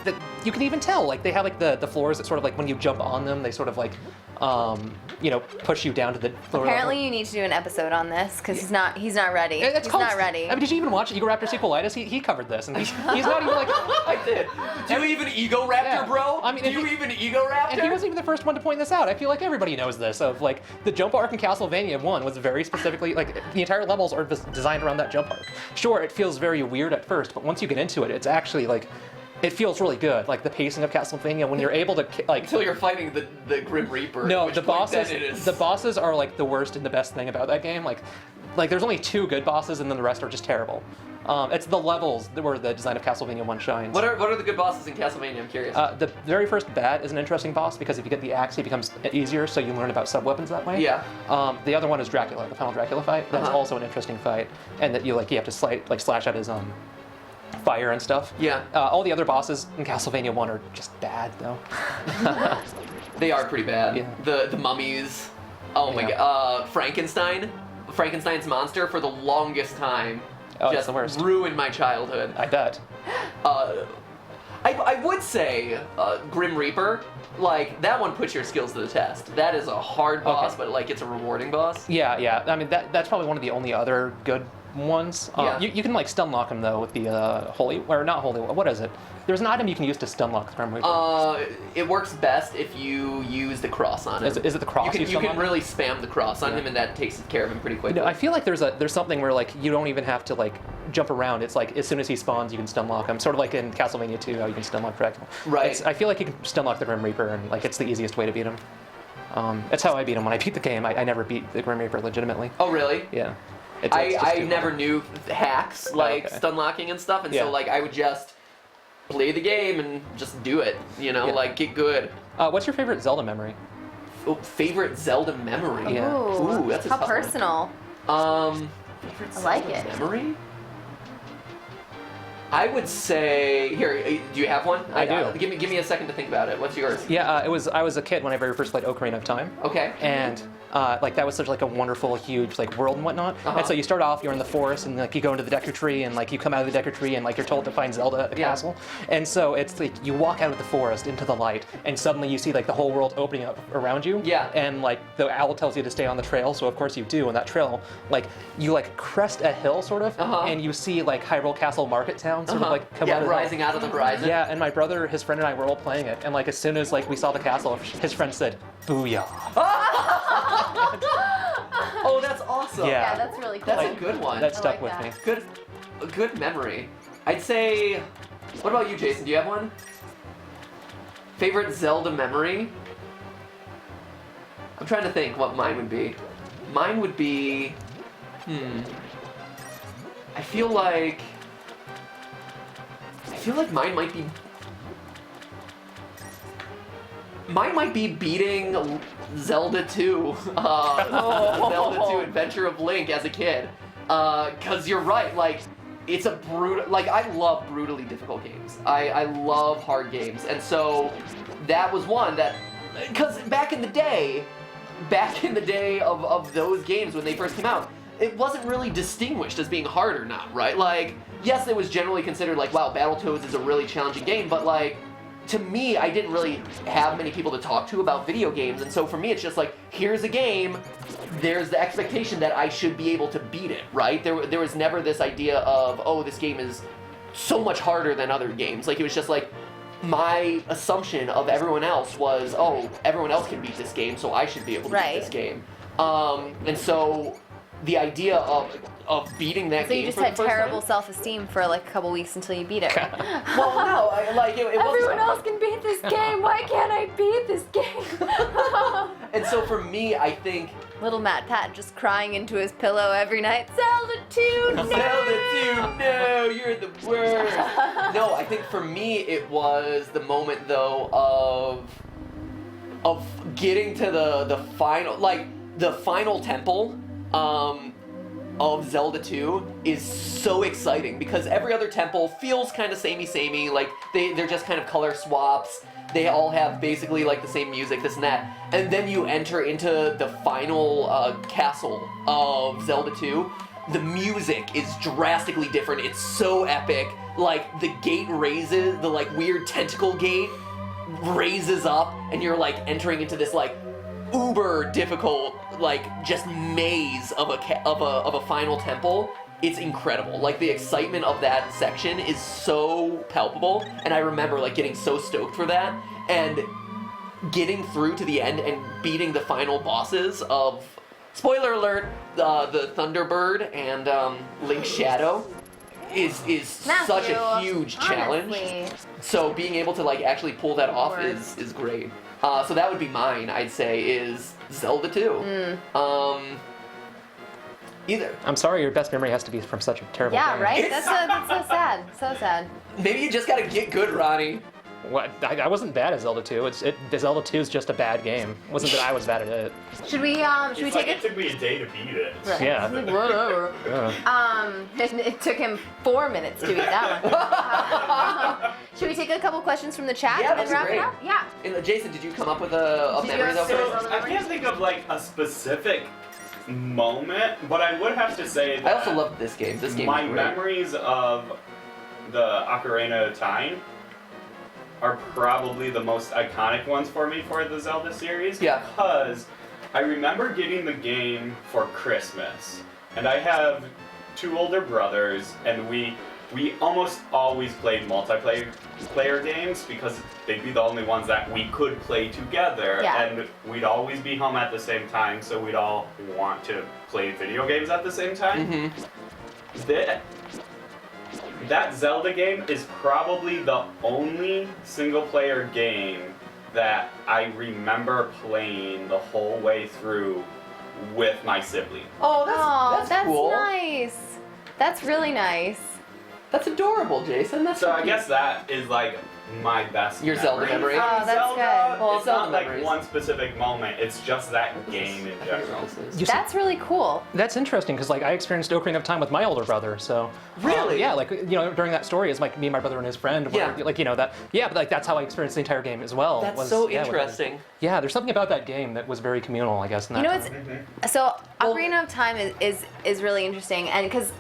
you can even tell. Like they have like the floors that sort of like when you jump on them, they sort of like push you down to the floor. Apparently, level. you need to do an episode on this because he's not ready. It's He's called, not ready. I mean, did you even watch Ego Raptor Sequelitis? He covered this, and he's not even like. I did. Do you even ego raptor, Yeah. bro? I mean, do if you he- even ego raptor? And he wasn't even the first one to point this out. I feel like everybody knows this. Of like the jump arc in Castlevania 1 was very specifically like the entire levels are designed around that jump arc. Sure, it feels very weird at first, but once you get into it, it's actually like it feels really good. Like the pacing of Castlevania when you're able to like. Until you're fighting the Grim Reaper. No, at which the point bosses. then it is... The bosses are like the worst and the best thing about that game. Like there's only 2 good bosses, and then the rest are just terrible. It's the levels where the design of Castlevania 1 shines. What are the good bosses in Castlevania? I'm curious. The very first bat is an interesting boss because if you get the axe, he becomes easier, so you learn about sub-weapons that way. Yeah. The other one is Dracula, the final Dracula fight. That's also an interesting fight, and that you have to slash at his fire and stuff. Yeah. All the other bosses in Castlevania 1 are just bad, though. They are pretty bad. Yeah. The mummies. Oh my Yeah. god. Frankenstein's monster for the longest time. Oh, it's just the worst. ruined my childhood. I bet. I would say Grim Reaper, like that one puts your skills to the test. That is a hard boss, but like it's a rewarding boss. Yeah. I mean, that's probably one of the only other good ones. Yeah. You can like stun lock him though with the not holy. What is it? There's an item you can use to stun lock the Grim Reaper. It works best if you use the cross on him. Is it the cross? You stun can lock him? really spam the cross on him, and that takes care of him pretty quickly. No, I feel like there's something where like you don't even have to like jump around. It's like as soon as he spawns, you can stun lock him. Sort of like in Castlevania 2, how you can stun lock Dracula. Right. I feel like you can stun lock the Grim Reaper, and like it's the easiest way to beat him. That's how I beat him when I beat the game. I never beat the Grim Reaper legitimately. Oh really? Yeah. It's just I too never hard. knew hacks like okay. stun locking and stuff, and Yeah. so like I would just play the game and just do it, Yeah. like get good. What's your favorite Zelda memory? Oh, favorite Zelda memory? Yeah. Ooh, Ooh, that's a how tough one. personal. Favorite I like Zelda it. memory? I would say here. Do you have one? I do. Give me a second to think about it. What's yours? Yeah, I was a kid when I very first played Ocarina of Time. Okay. And like that was such like a wonderful, huge like world and whatnot. Uh-huh. And so you start off, you're in the forest, and like you go into the Deku Tree, and like you come out of the Deku Tree, and like you're told to find Zelda at the Yeah. castle. And so it's like you walk out of the forest into the light, and suddenly you see like the whole world opening up around you. Yeah. And like the owl tells you to stay on the trail, so of course you do. And that trail, like you like crest a hill sort of, Uh-huh. and you see like Hyrule Castle Market Town sort of like come yeah, out of the hill. rising out of the horizon. Yeah, and my brother, his friend, and I were all playing it, and like as soon as like we saw the castle, his friend said, "Booyah!" Oh, that's awesome. Yeah. Yeah, that's really cool. That's a good one. That I stuck like with that. me. Good memory. I'd say. What about you, Jason? Do you have one? Favorite Zelda memory? I'm trying to think what mine would be. Mine would be. I feel like mine might be. Mine might be beating Zelda 2, Zelda 2 Adventure of Link as a kid. Cause you're right, like, it's a brutal, like I love brutally difficult games. I love hard games. And so that was one that, cause back in the day of those games when they first came out, it wasn't really distinguished as being hard or not, right? Like, yes, it was generally considered like, wow, Battletoads is a really challenging game, but like, to me, I didn't really have many people to talk to about video games, and so for me, it's just like, here's a game, there's the expectation that I should be able to beat it, right? There was never this idea of, oh, this game is so much harder than other games. Like, it was just like, my assumption of everyone else was, oh, everyone else can beat this game, so I should be able to beat this game. And so, the idea of beating that So game you just for the had first terrible time, self-esteem for like a couple weeks until you beat it. well, no, it wasn't. Everyone else can beat this game. Why can't I beat this game? And so for me, I think Little Matt Pat just crying into his pillow every night. Zelda 2, no! Zelda 2, no, you're the worst. No, I think for me it was the moment though of getting to the final, like the final temple of Zelda 2 is so exciting because every other temple feels kind of samey, like they're just kind of color swaps. They all have basically like the same music, this and that. And then you enter into the final castle of Zelda 2. The music is drastically different. It's so epic. Like the gate raises, the like weird tentacle gate raises up, and you're like entering into this like uber difficult, like just maze of a final temple. It's incredible. Like the excitement of that section is so palpable, and I remember like getting so stoked for that and getting through to the end and beating the final bosses of, spoiler alert, the Thunderbird and Link's Shadow is such a huge challenge. Honestly. So being able to like actually pull that off is great. So that would be mine, I'd say, is Zelda 2. Either. I'm sorry, your best memory has to be from such a terrible Yeah, game. right? That's so sad. So sad. Maybe you just gotta get good, Ronnie. What? I wasn't bad at Zelda 2. Zelda 2 is just a bad game. It wasn't that I was bad at it. Should we It's like take it took me a day to beat it. Right. Yeah. It's like, whatever. It took him 4 minutes to beat that one. Should we take a couple questions from the chat Yeah, and that'd wrap be it great. up? Yeah. And, Jason, did you come up with a Did you memory have though? So I can't think of like a specific moment, but I would have to say that I also love this game. This game my is great. memories of the Ocarina of Time are probably the most iconic ones for me for the Zelda series. Yeah. Because I remember getting the game for Christmas, and I have 2 older brothers, and we almost always played multiplayer games because they'd be the only ones that we could play together, Yeah. and we'd always be home at the same time, so we'd all want to play video games at the same time. Mm-hmm. That Zelda game is probably the only single-player game that I remember playing the whole way through with my sibling. Oh, that's cool. Nice. That's really nice. That's adorable, Jason. That's So I cute. guess that is like my best Your Zelda memory? from Oh, that's Zelda. good. Well, It's Zelda not like memories. one specific moment, it's just that game in I forget what general. else is. You see, That's really cool. that's interesting because like I experienced Ocarina of Time with my older brother. So Really? yeah, like during that story is like me and my brother and his friend. Were, Yeah. Like that. Yeah, but like that's how I experienced the entire game as well. That's was, so yeah, with- interesting. Yeah, there's something about that game that was very communal, I guess. In that You know time. what's so Ocarina of Time is really interesting, and because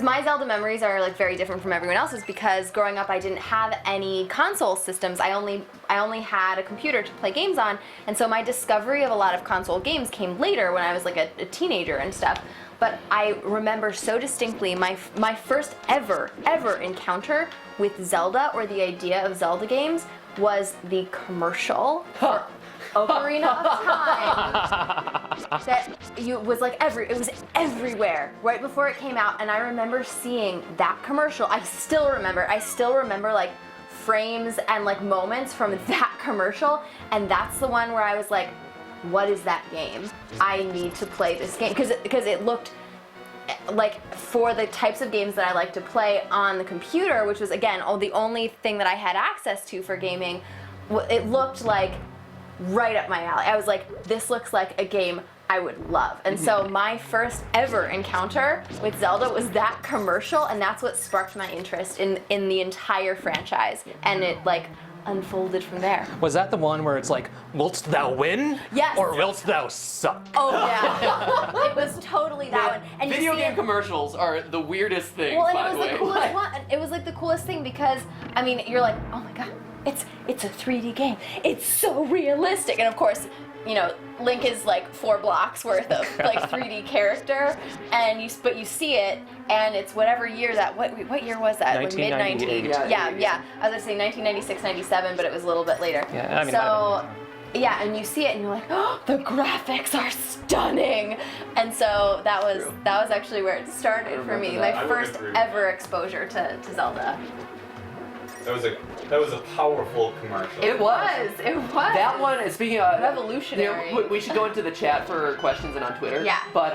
my Zelda memories are like very different from everyone else's because growing up I didn't have any console systems. I only had a computer to play games on, and so my discovery of a lot of console games came later when I was like a teenager and stuff. But I remember so distinctly my first ever encounter with Zelda or the idea of Zelda games was the commercial for Ocarina of Time that it was everywhere right before it came out, and I remember seeing that commercial. I still remember like frames and like moments from that commercial, and that's the one where I was like, what is that game? I need to play this game because it looked like for the types of games that I like to play on the computer, which was again the only thing that I had access to for gaming. It looked like right up my alley. I was like, this looks like a game I would love. And so my first ever encounter with Zelda was that commercial, and that's what sparked my interest in the entire franchise. And it like unfolded from there. Was that the one where it's like, wilt thou win? Yes. Or wilt thou suck? Oh yeah. It was totally that one. And you Video see game it- commercials are the weirdest things, Well, and by it the was way. the coolest one. It was like the coolest thing because I mean, you're like, oh my god, it's a 3D game. It's so realistic, and of course, you know, Link is like 4 blocks worth of like 3D character, and you see it, and it's whatever year that what year was that? Like mid 1998. 19. Yeah. I was gonna say 1996, 97, but it was a little bit later. Yeah, I mean, so. Yeah, and you see it, and you're like, oh, the graphics are stunning, and so that was actually where it started for me. I My would first agree. ever exposure to Zelda. That was a powerful commercial. It was. It was. That one, speaking of... Revolutionary. We should go into the chat for questions and on Twitter. Yeah. But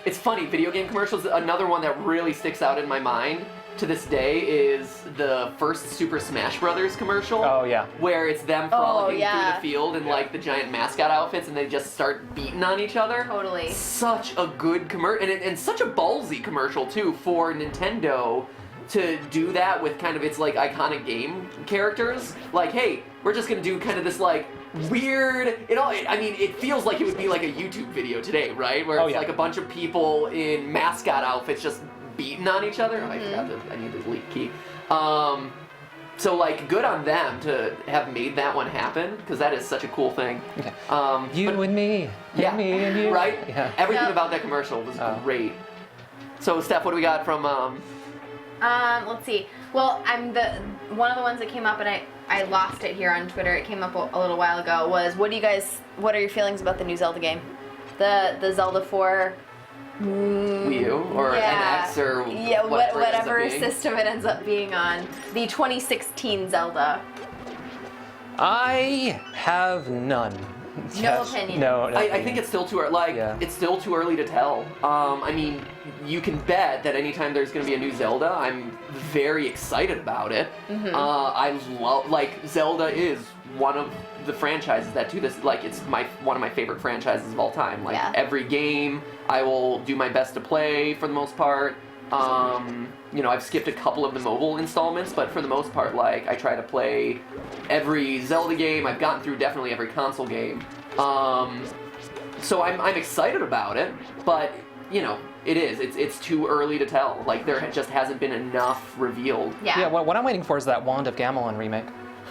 it's funny, video game commercials, another one that really sticks out in my mind to this day is the first Super Smash Brothers commercial. Oh, yeah. Where it's them frolicking yeah. through the field in like the giant mascot outfits, and they just start beating on each other. Totally. Such a good commercial, and such a ballsy commercial too for Nintendo to do that with kind of its like iconic game characters. Like, hey, we're just gonna do kind of this like weird. It feels like it would be like a YouTube video today, right? Where it's like a bunch of people in mascot outfits just beating on each other. Oh, I forgot that I need the delete key. So like, good on them to have made that one happen, because that is such a cool thing. Okay. You and me. Yeah. Me and you. Right? Yeah. Everything Yep. about that commercial was Oh. great. So Steph, what do we got from Let's see. Well, one of the ones that came up, and I lost it here on Twitter. It came up a little while ago. Was what are your feelings about the new Zelda game? The Zelda 4 Wii U or NX or whatever it ends up being? system it ends up being on. The 2016 Zelda. I have none. No opinion. No. I think it's still too early. Like, Yeah. it's still too early to tell. I mean, you can bet that anytime there's going to be a new Zelda, I'm very excited about it. I love, like, Zelda is one of the franchises that to this, like, it's one of my favorite franchises of all time. Like, Yeah. every game I will do my best to play for the most part. You know, I've skipped a couple of the mobile installments, but for the most part, like, I try to play every Zelda game. I've gotten through definitely every console game. So I'm excited about it, but, you know, it's too early to tell. Like, there just hasn't been enough revealed. Yeah. Yeah, what I'm waiting for is that Wand of Gamelon remake.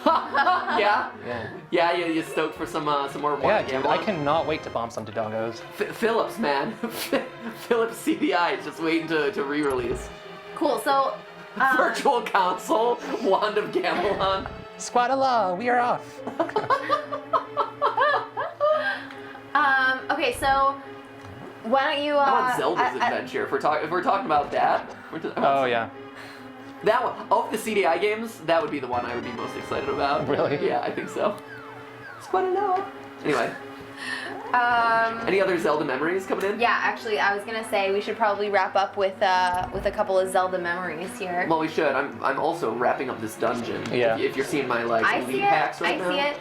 Yeah? Yeah. Yeah, you stoked for some more Yeah, Wand dude, I cannot wait to bomb some Dodongos. Philips, man. Philips CDI is just waiting to re-release. Cool. So. Virtual console, Wand of Gamelon. Squadala, we are off. Okay, so why don't you? I want Zelda's Adventure. If we're talking about that. Oh yeah. That one of the CDI games, that would be the one I would be most excited about. Really? Yeah, I think so. Squadala. Anyway, any other Zelda memories coming in? Yeah, actually, I was gonna say we should probably wrap up with a couple of Zelda memories here. Well, we should. I'm also wrapping up this dungeon. Yeah. If you're seeing my I lead see hacks it. right now. I see it.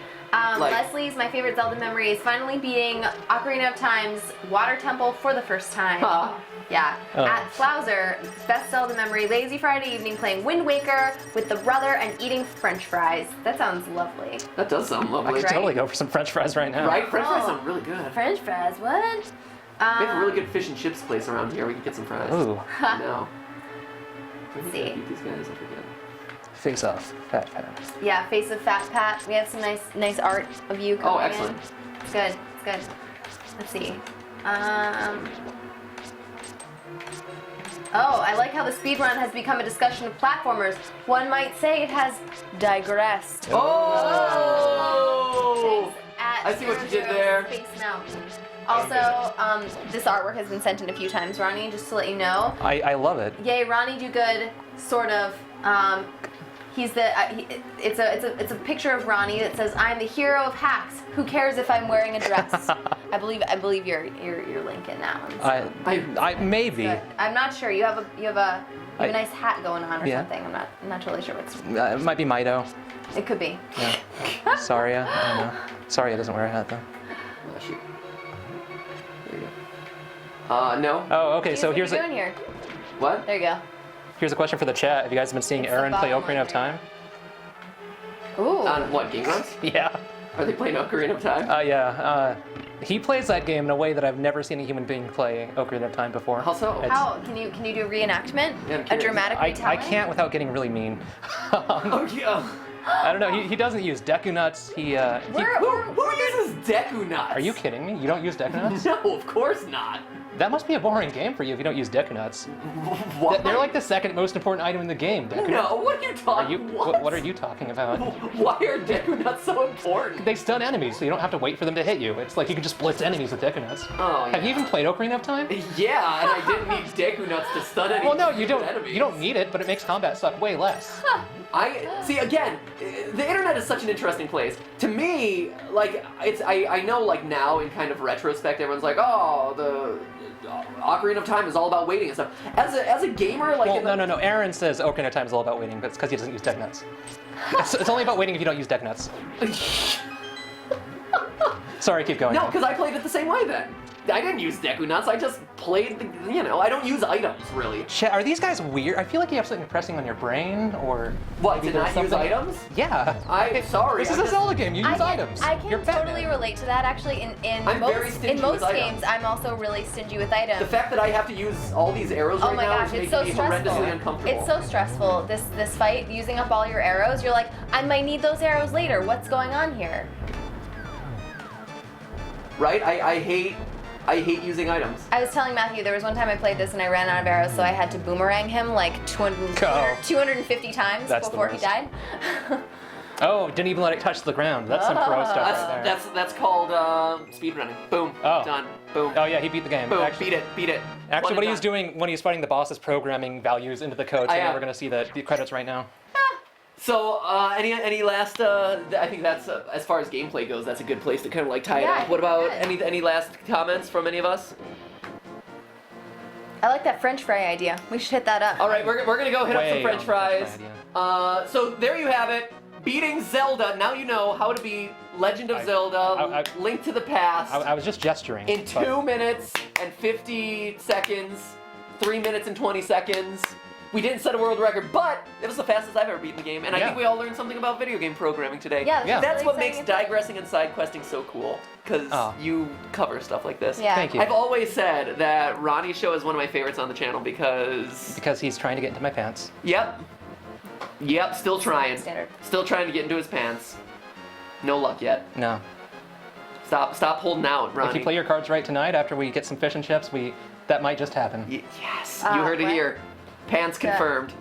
Leslie's my favorite Zelda memory is finally beating Ocarina of Time's Water Temple for the first time. Huh. Yeah. Oh. At Flowser, best Zelda memory, lazy Friday evening playing Wind Waker with the brother and eating French fries. That sounds lovely. That does sound I lovely. could totally go for some French fries right now. Right? French fries Oh. sound really good. French fries, what? We have a really good fish and chips place around here. We can get some fries. Ooh, No. Let's see. Eat these guys. I forget. face off, fat pat. Yeah, face of Fat Pat. We have some nice art of you coming Oh, excellent. in. It's good. It's good. Let's see. Oh, I like how the speedrun has become a discussion of platformers. One might say it has digressed. Oh! Thanks at I see what you did 00 there. Space Mountain. Also, this artwork has been sent in a few times, Ronnie, just to let you know. I love it. Yay, Ronnie Do Good, sort of. He's the. It's a picture of Ronnie that says, "I'm the hero of hacks. Who cares if I'm wearing a dress?" I believe you're link in that one. So. I maybe. Good. I'm not sure. You have a nice hat going on or Yeah. something. I'm not totally sure what's. It might be Mido. It could be. Yeah. Saria. I don't know. Saria doesn't wear a hat though. Oh, shoot. There you go. No. Oh, okay. Jeez, So what here's are you a doing here? What? There you go. here's a question for the chat. Have you guys been seeing It's the Aaron play bottom Ocarina of one, Time? Ooh. On what, Game Grumps? Yeah. Are they playing Ocarina of Time? Yeah. He plays that game in a way that I've never seen a human being play Ocarina of Time before. How so? It's- How can you do a reenactment? Yeah, I'm A curious. dramatic I retelling? can't without getting really mean. Oh, yeah. I don't know. He doesn't use Deku Nuts. Who uses Deku Nuts? Are you kidding me? You don't use Deku Nuts? No, of course not. That must be a boring game for you if you don't use Deku Nuts. What? They're like the second most important item in the game, Deku Nuts. No, what are you Are talking you? What are you talking about? Why are Deku Nuts so important? They stun enemies, so you don't have to wait for them to hit you. It's like you can just blitz enemies with Deku Nuts. Oh, Have you even played Ocarina of Time? Yeah, and I didn't need Deku Nuts to stun any Well, no, you don't. enemies. You don't need it, but it makes combat suck way less. I see again. The internet is such an interesting place. To me, like I know like now in kind of retrospect, everyone's like, oh, the Ocarina of Time is all about waiting and stuff. As a gamer, like Well, no. Aaron says Ocarina of Time is all about waiting, but it's because he doesn't use Deku Nuts. It's only about waiting if you don't use Deku Nuts. Sorry, keep going. No, because I played it the same way then. I didn't use Deku Nuts. I just played the, I don't use items really. Chat, are these guys weird? I feel like you have something pressing on your brain, or What? maybe To not there's use something- items? Yeah. I'm sorry. This is I'm a just- Zelda game. You use items. I can You're Batman. totally relate to that. Actually, in I'm very most stingy with items. games, I'm also really stingy with items. The fact that I have to use all these arrows Oh right my now gosh, is it's making so me stressful. horrendously uncomfortable. It's so stressful. This fight, using up all your arrows. You're like, I might need those arrows later. What's going on here? Right? I hate using items. I was telling Matthew there was one time I played this and I ran out of arrows, so I had to boomerang him like 250 times That's the before he worst. died. Oh, didn't even let it touch the ground. That's some pro stuff right there. That's called speedrunning. Boom. Oh. Done. Boom. Oh yeah, he beat the game. Boom. Actually, Beat it. Actually, One what he and was done. doing when he was fighting the boss is programming values into the code, so I you're am. never going to see the credits right now. So, any last? I think that's as far as gameplay goes. That's a good place to kind of like tie it Yeah, up. What about good. any last comments from any of us? I like that French fry idea. We should hit that up. All right, we're gonna go hit up some Way French on the French fries. fry So there you have it. Beating Zelda. Now you know how to beat Legend of Zelda. Link to the Past. I was just gesturing. in but- 2 minutes and 50 seconds, 3 minutes and 20 seconds. We didn't set a world record, but it was the fastest I've ever beaten the game, and I Yeah. think we all learned something about video game programming today. Yeah, Yeah. That's really what makes exciting. digressing and side questing so cool, because Oh. you cover stuff like this. Yeah. Thank you. I've always said that Ronnie's show is one of my favorites on the channel because, Because he's trying to get into my pants. yep, still trying. Standard. Still trying to get into his pants. No luck yet. No. Stop holding out, Ronnie. If you play your cards right tonight, after we get some fish and chips, that might just happen. Yes, you heard it what? here. Pants Yeah. confirmed.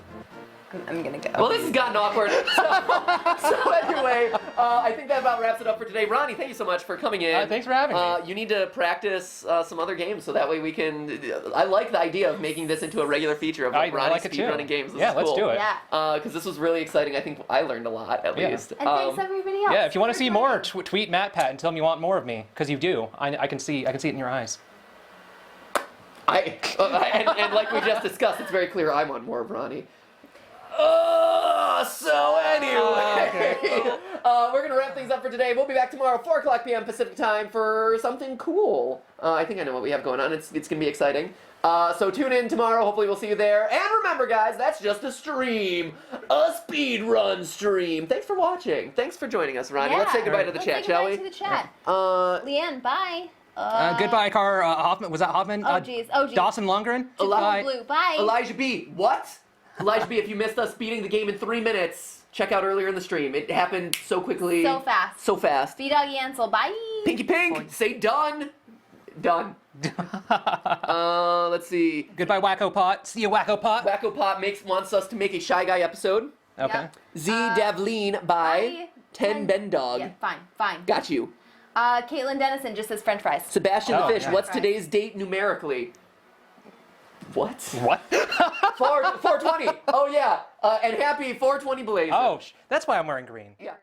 I'm gonna go. Well, this has gotten awkward. So anyway, I think that about wraps it up for today. Ronnie, thank you so much for coming in. Thanks for having me. You need to practice some other games so that way we can. I like the idea of making this into a regular feature of I Ronnie like it too. speedrunning games. This Yeah, is let's cool. do it. Yeah. Because this was really exciting. I think I learned a lot at Yeah. least. And thanks everybody else. Yeah, if you want to for see joining. more, tweet MattPat and tell him you want more of me, because you do. I can see it in your eyes. And like we just discussed, it's very clear I want more of Ronnie. So anyway, we're gonna wrap things up for today. We'll be back tomorrow, 4 o'clock p.m. Pacific time for something cool. I think I know what we have going on. It's gonna be exciting. So tune in tomorrow. Hopefully we'll see you there. And remember, guys, that's just a stream, a speed run stream. Thanks for watching. Thanks for joining us, Ronnie. Yeah. Let's say goodbye to the Let's chat, say shall goodbye we? to the chat. Leanne, bye. Goodbye, Car Hoffman. Was that Hoffman? Oh, jeez. Oh, jeez. Dawson Lundgren. Eli- Blue, bye. Elijah B. What? Elijah B, if you missed us beating the game in 3 minutes, check out earlier in the stream. It happened so quickly. So fast. So fast. B-Dog Ansel, bye. Pinky Pink, say done. Done. Let's see. Goodbye, Wacko Pot. See you, Wacko Pot. Wacko Pop wants us to make a Shy Guy episode. Okay. Yep. Z Davleen by 10 Ben Dog. Yeah, fine. Got you. Caitlin Dennison just says French fries. Sebastian the Oh, Fish, yeah. what's Right. today's date numerically? What? What? 420. Oh, yeah. And happy 420 Blazer. Oh, that's why I'm wearing green. Yeah.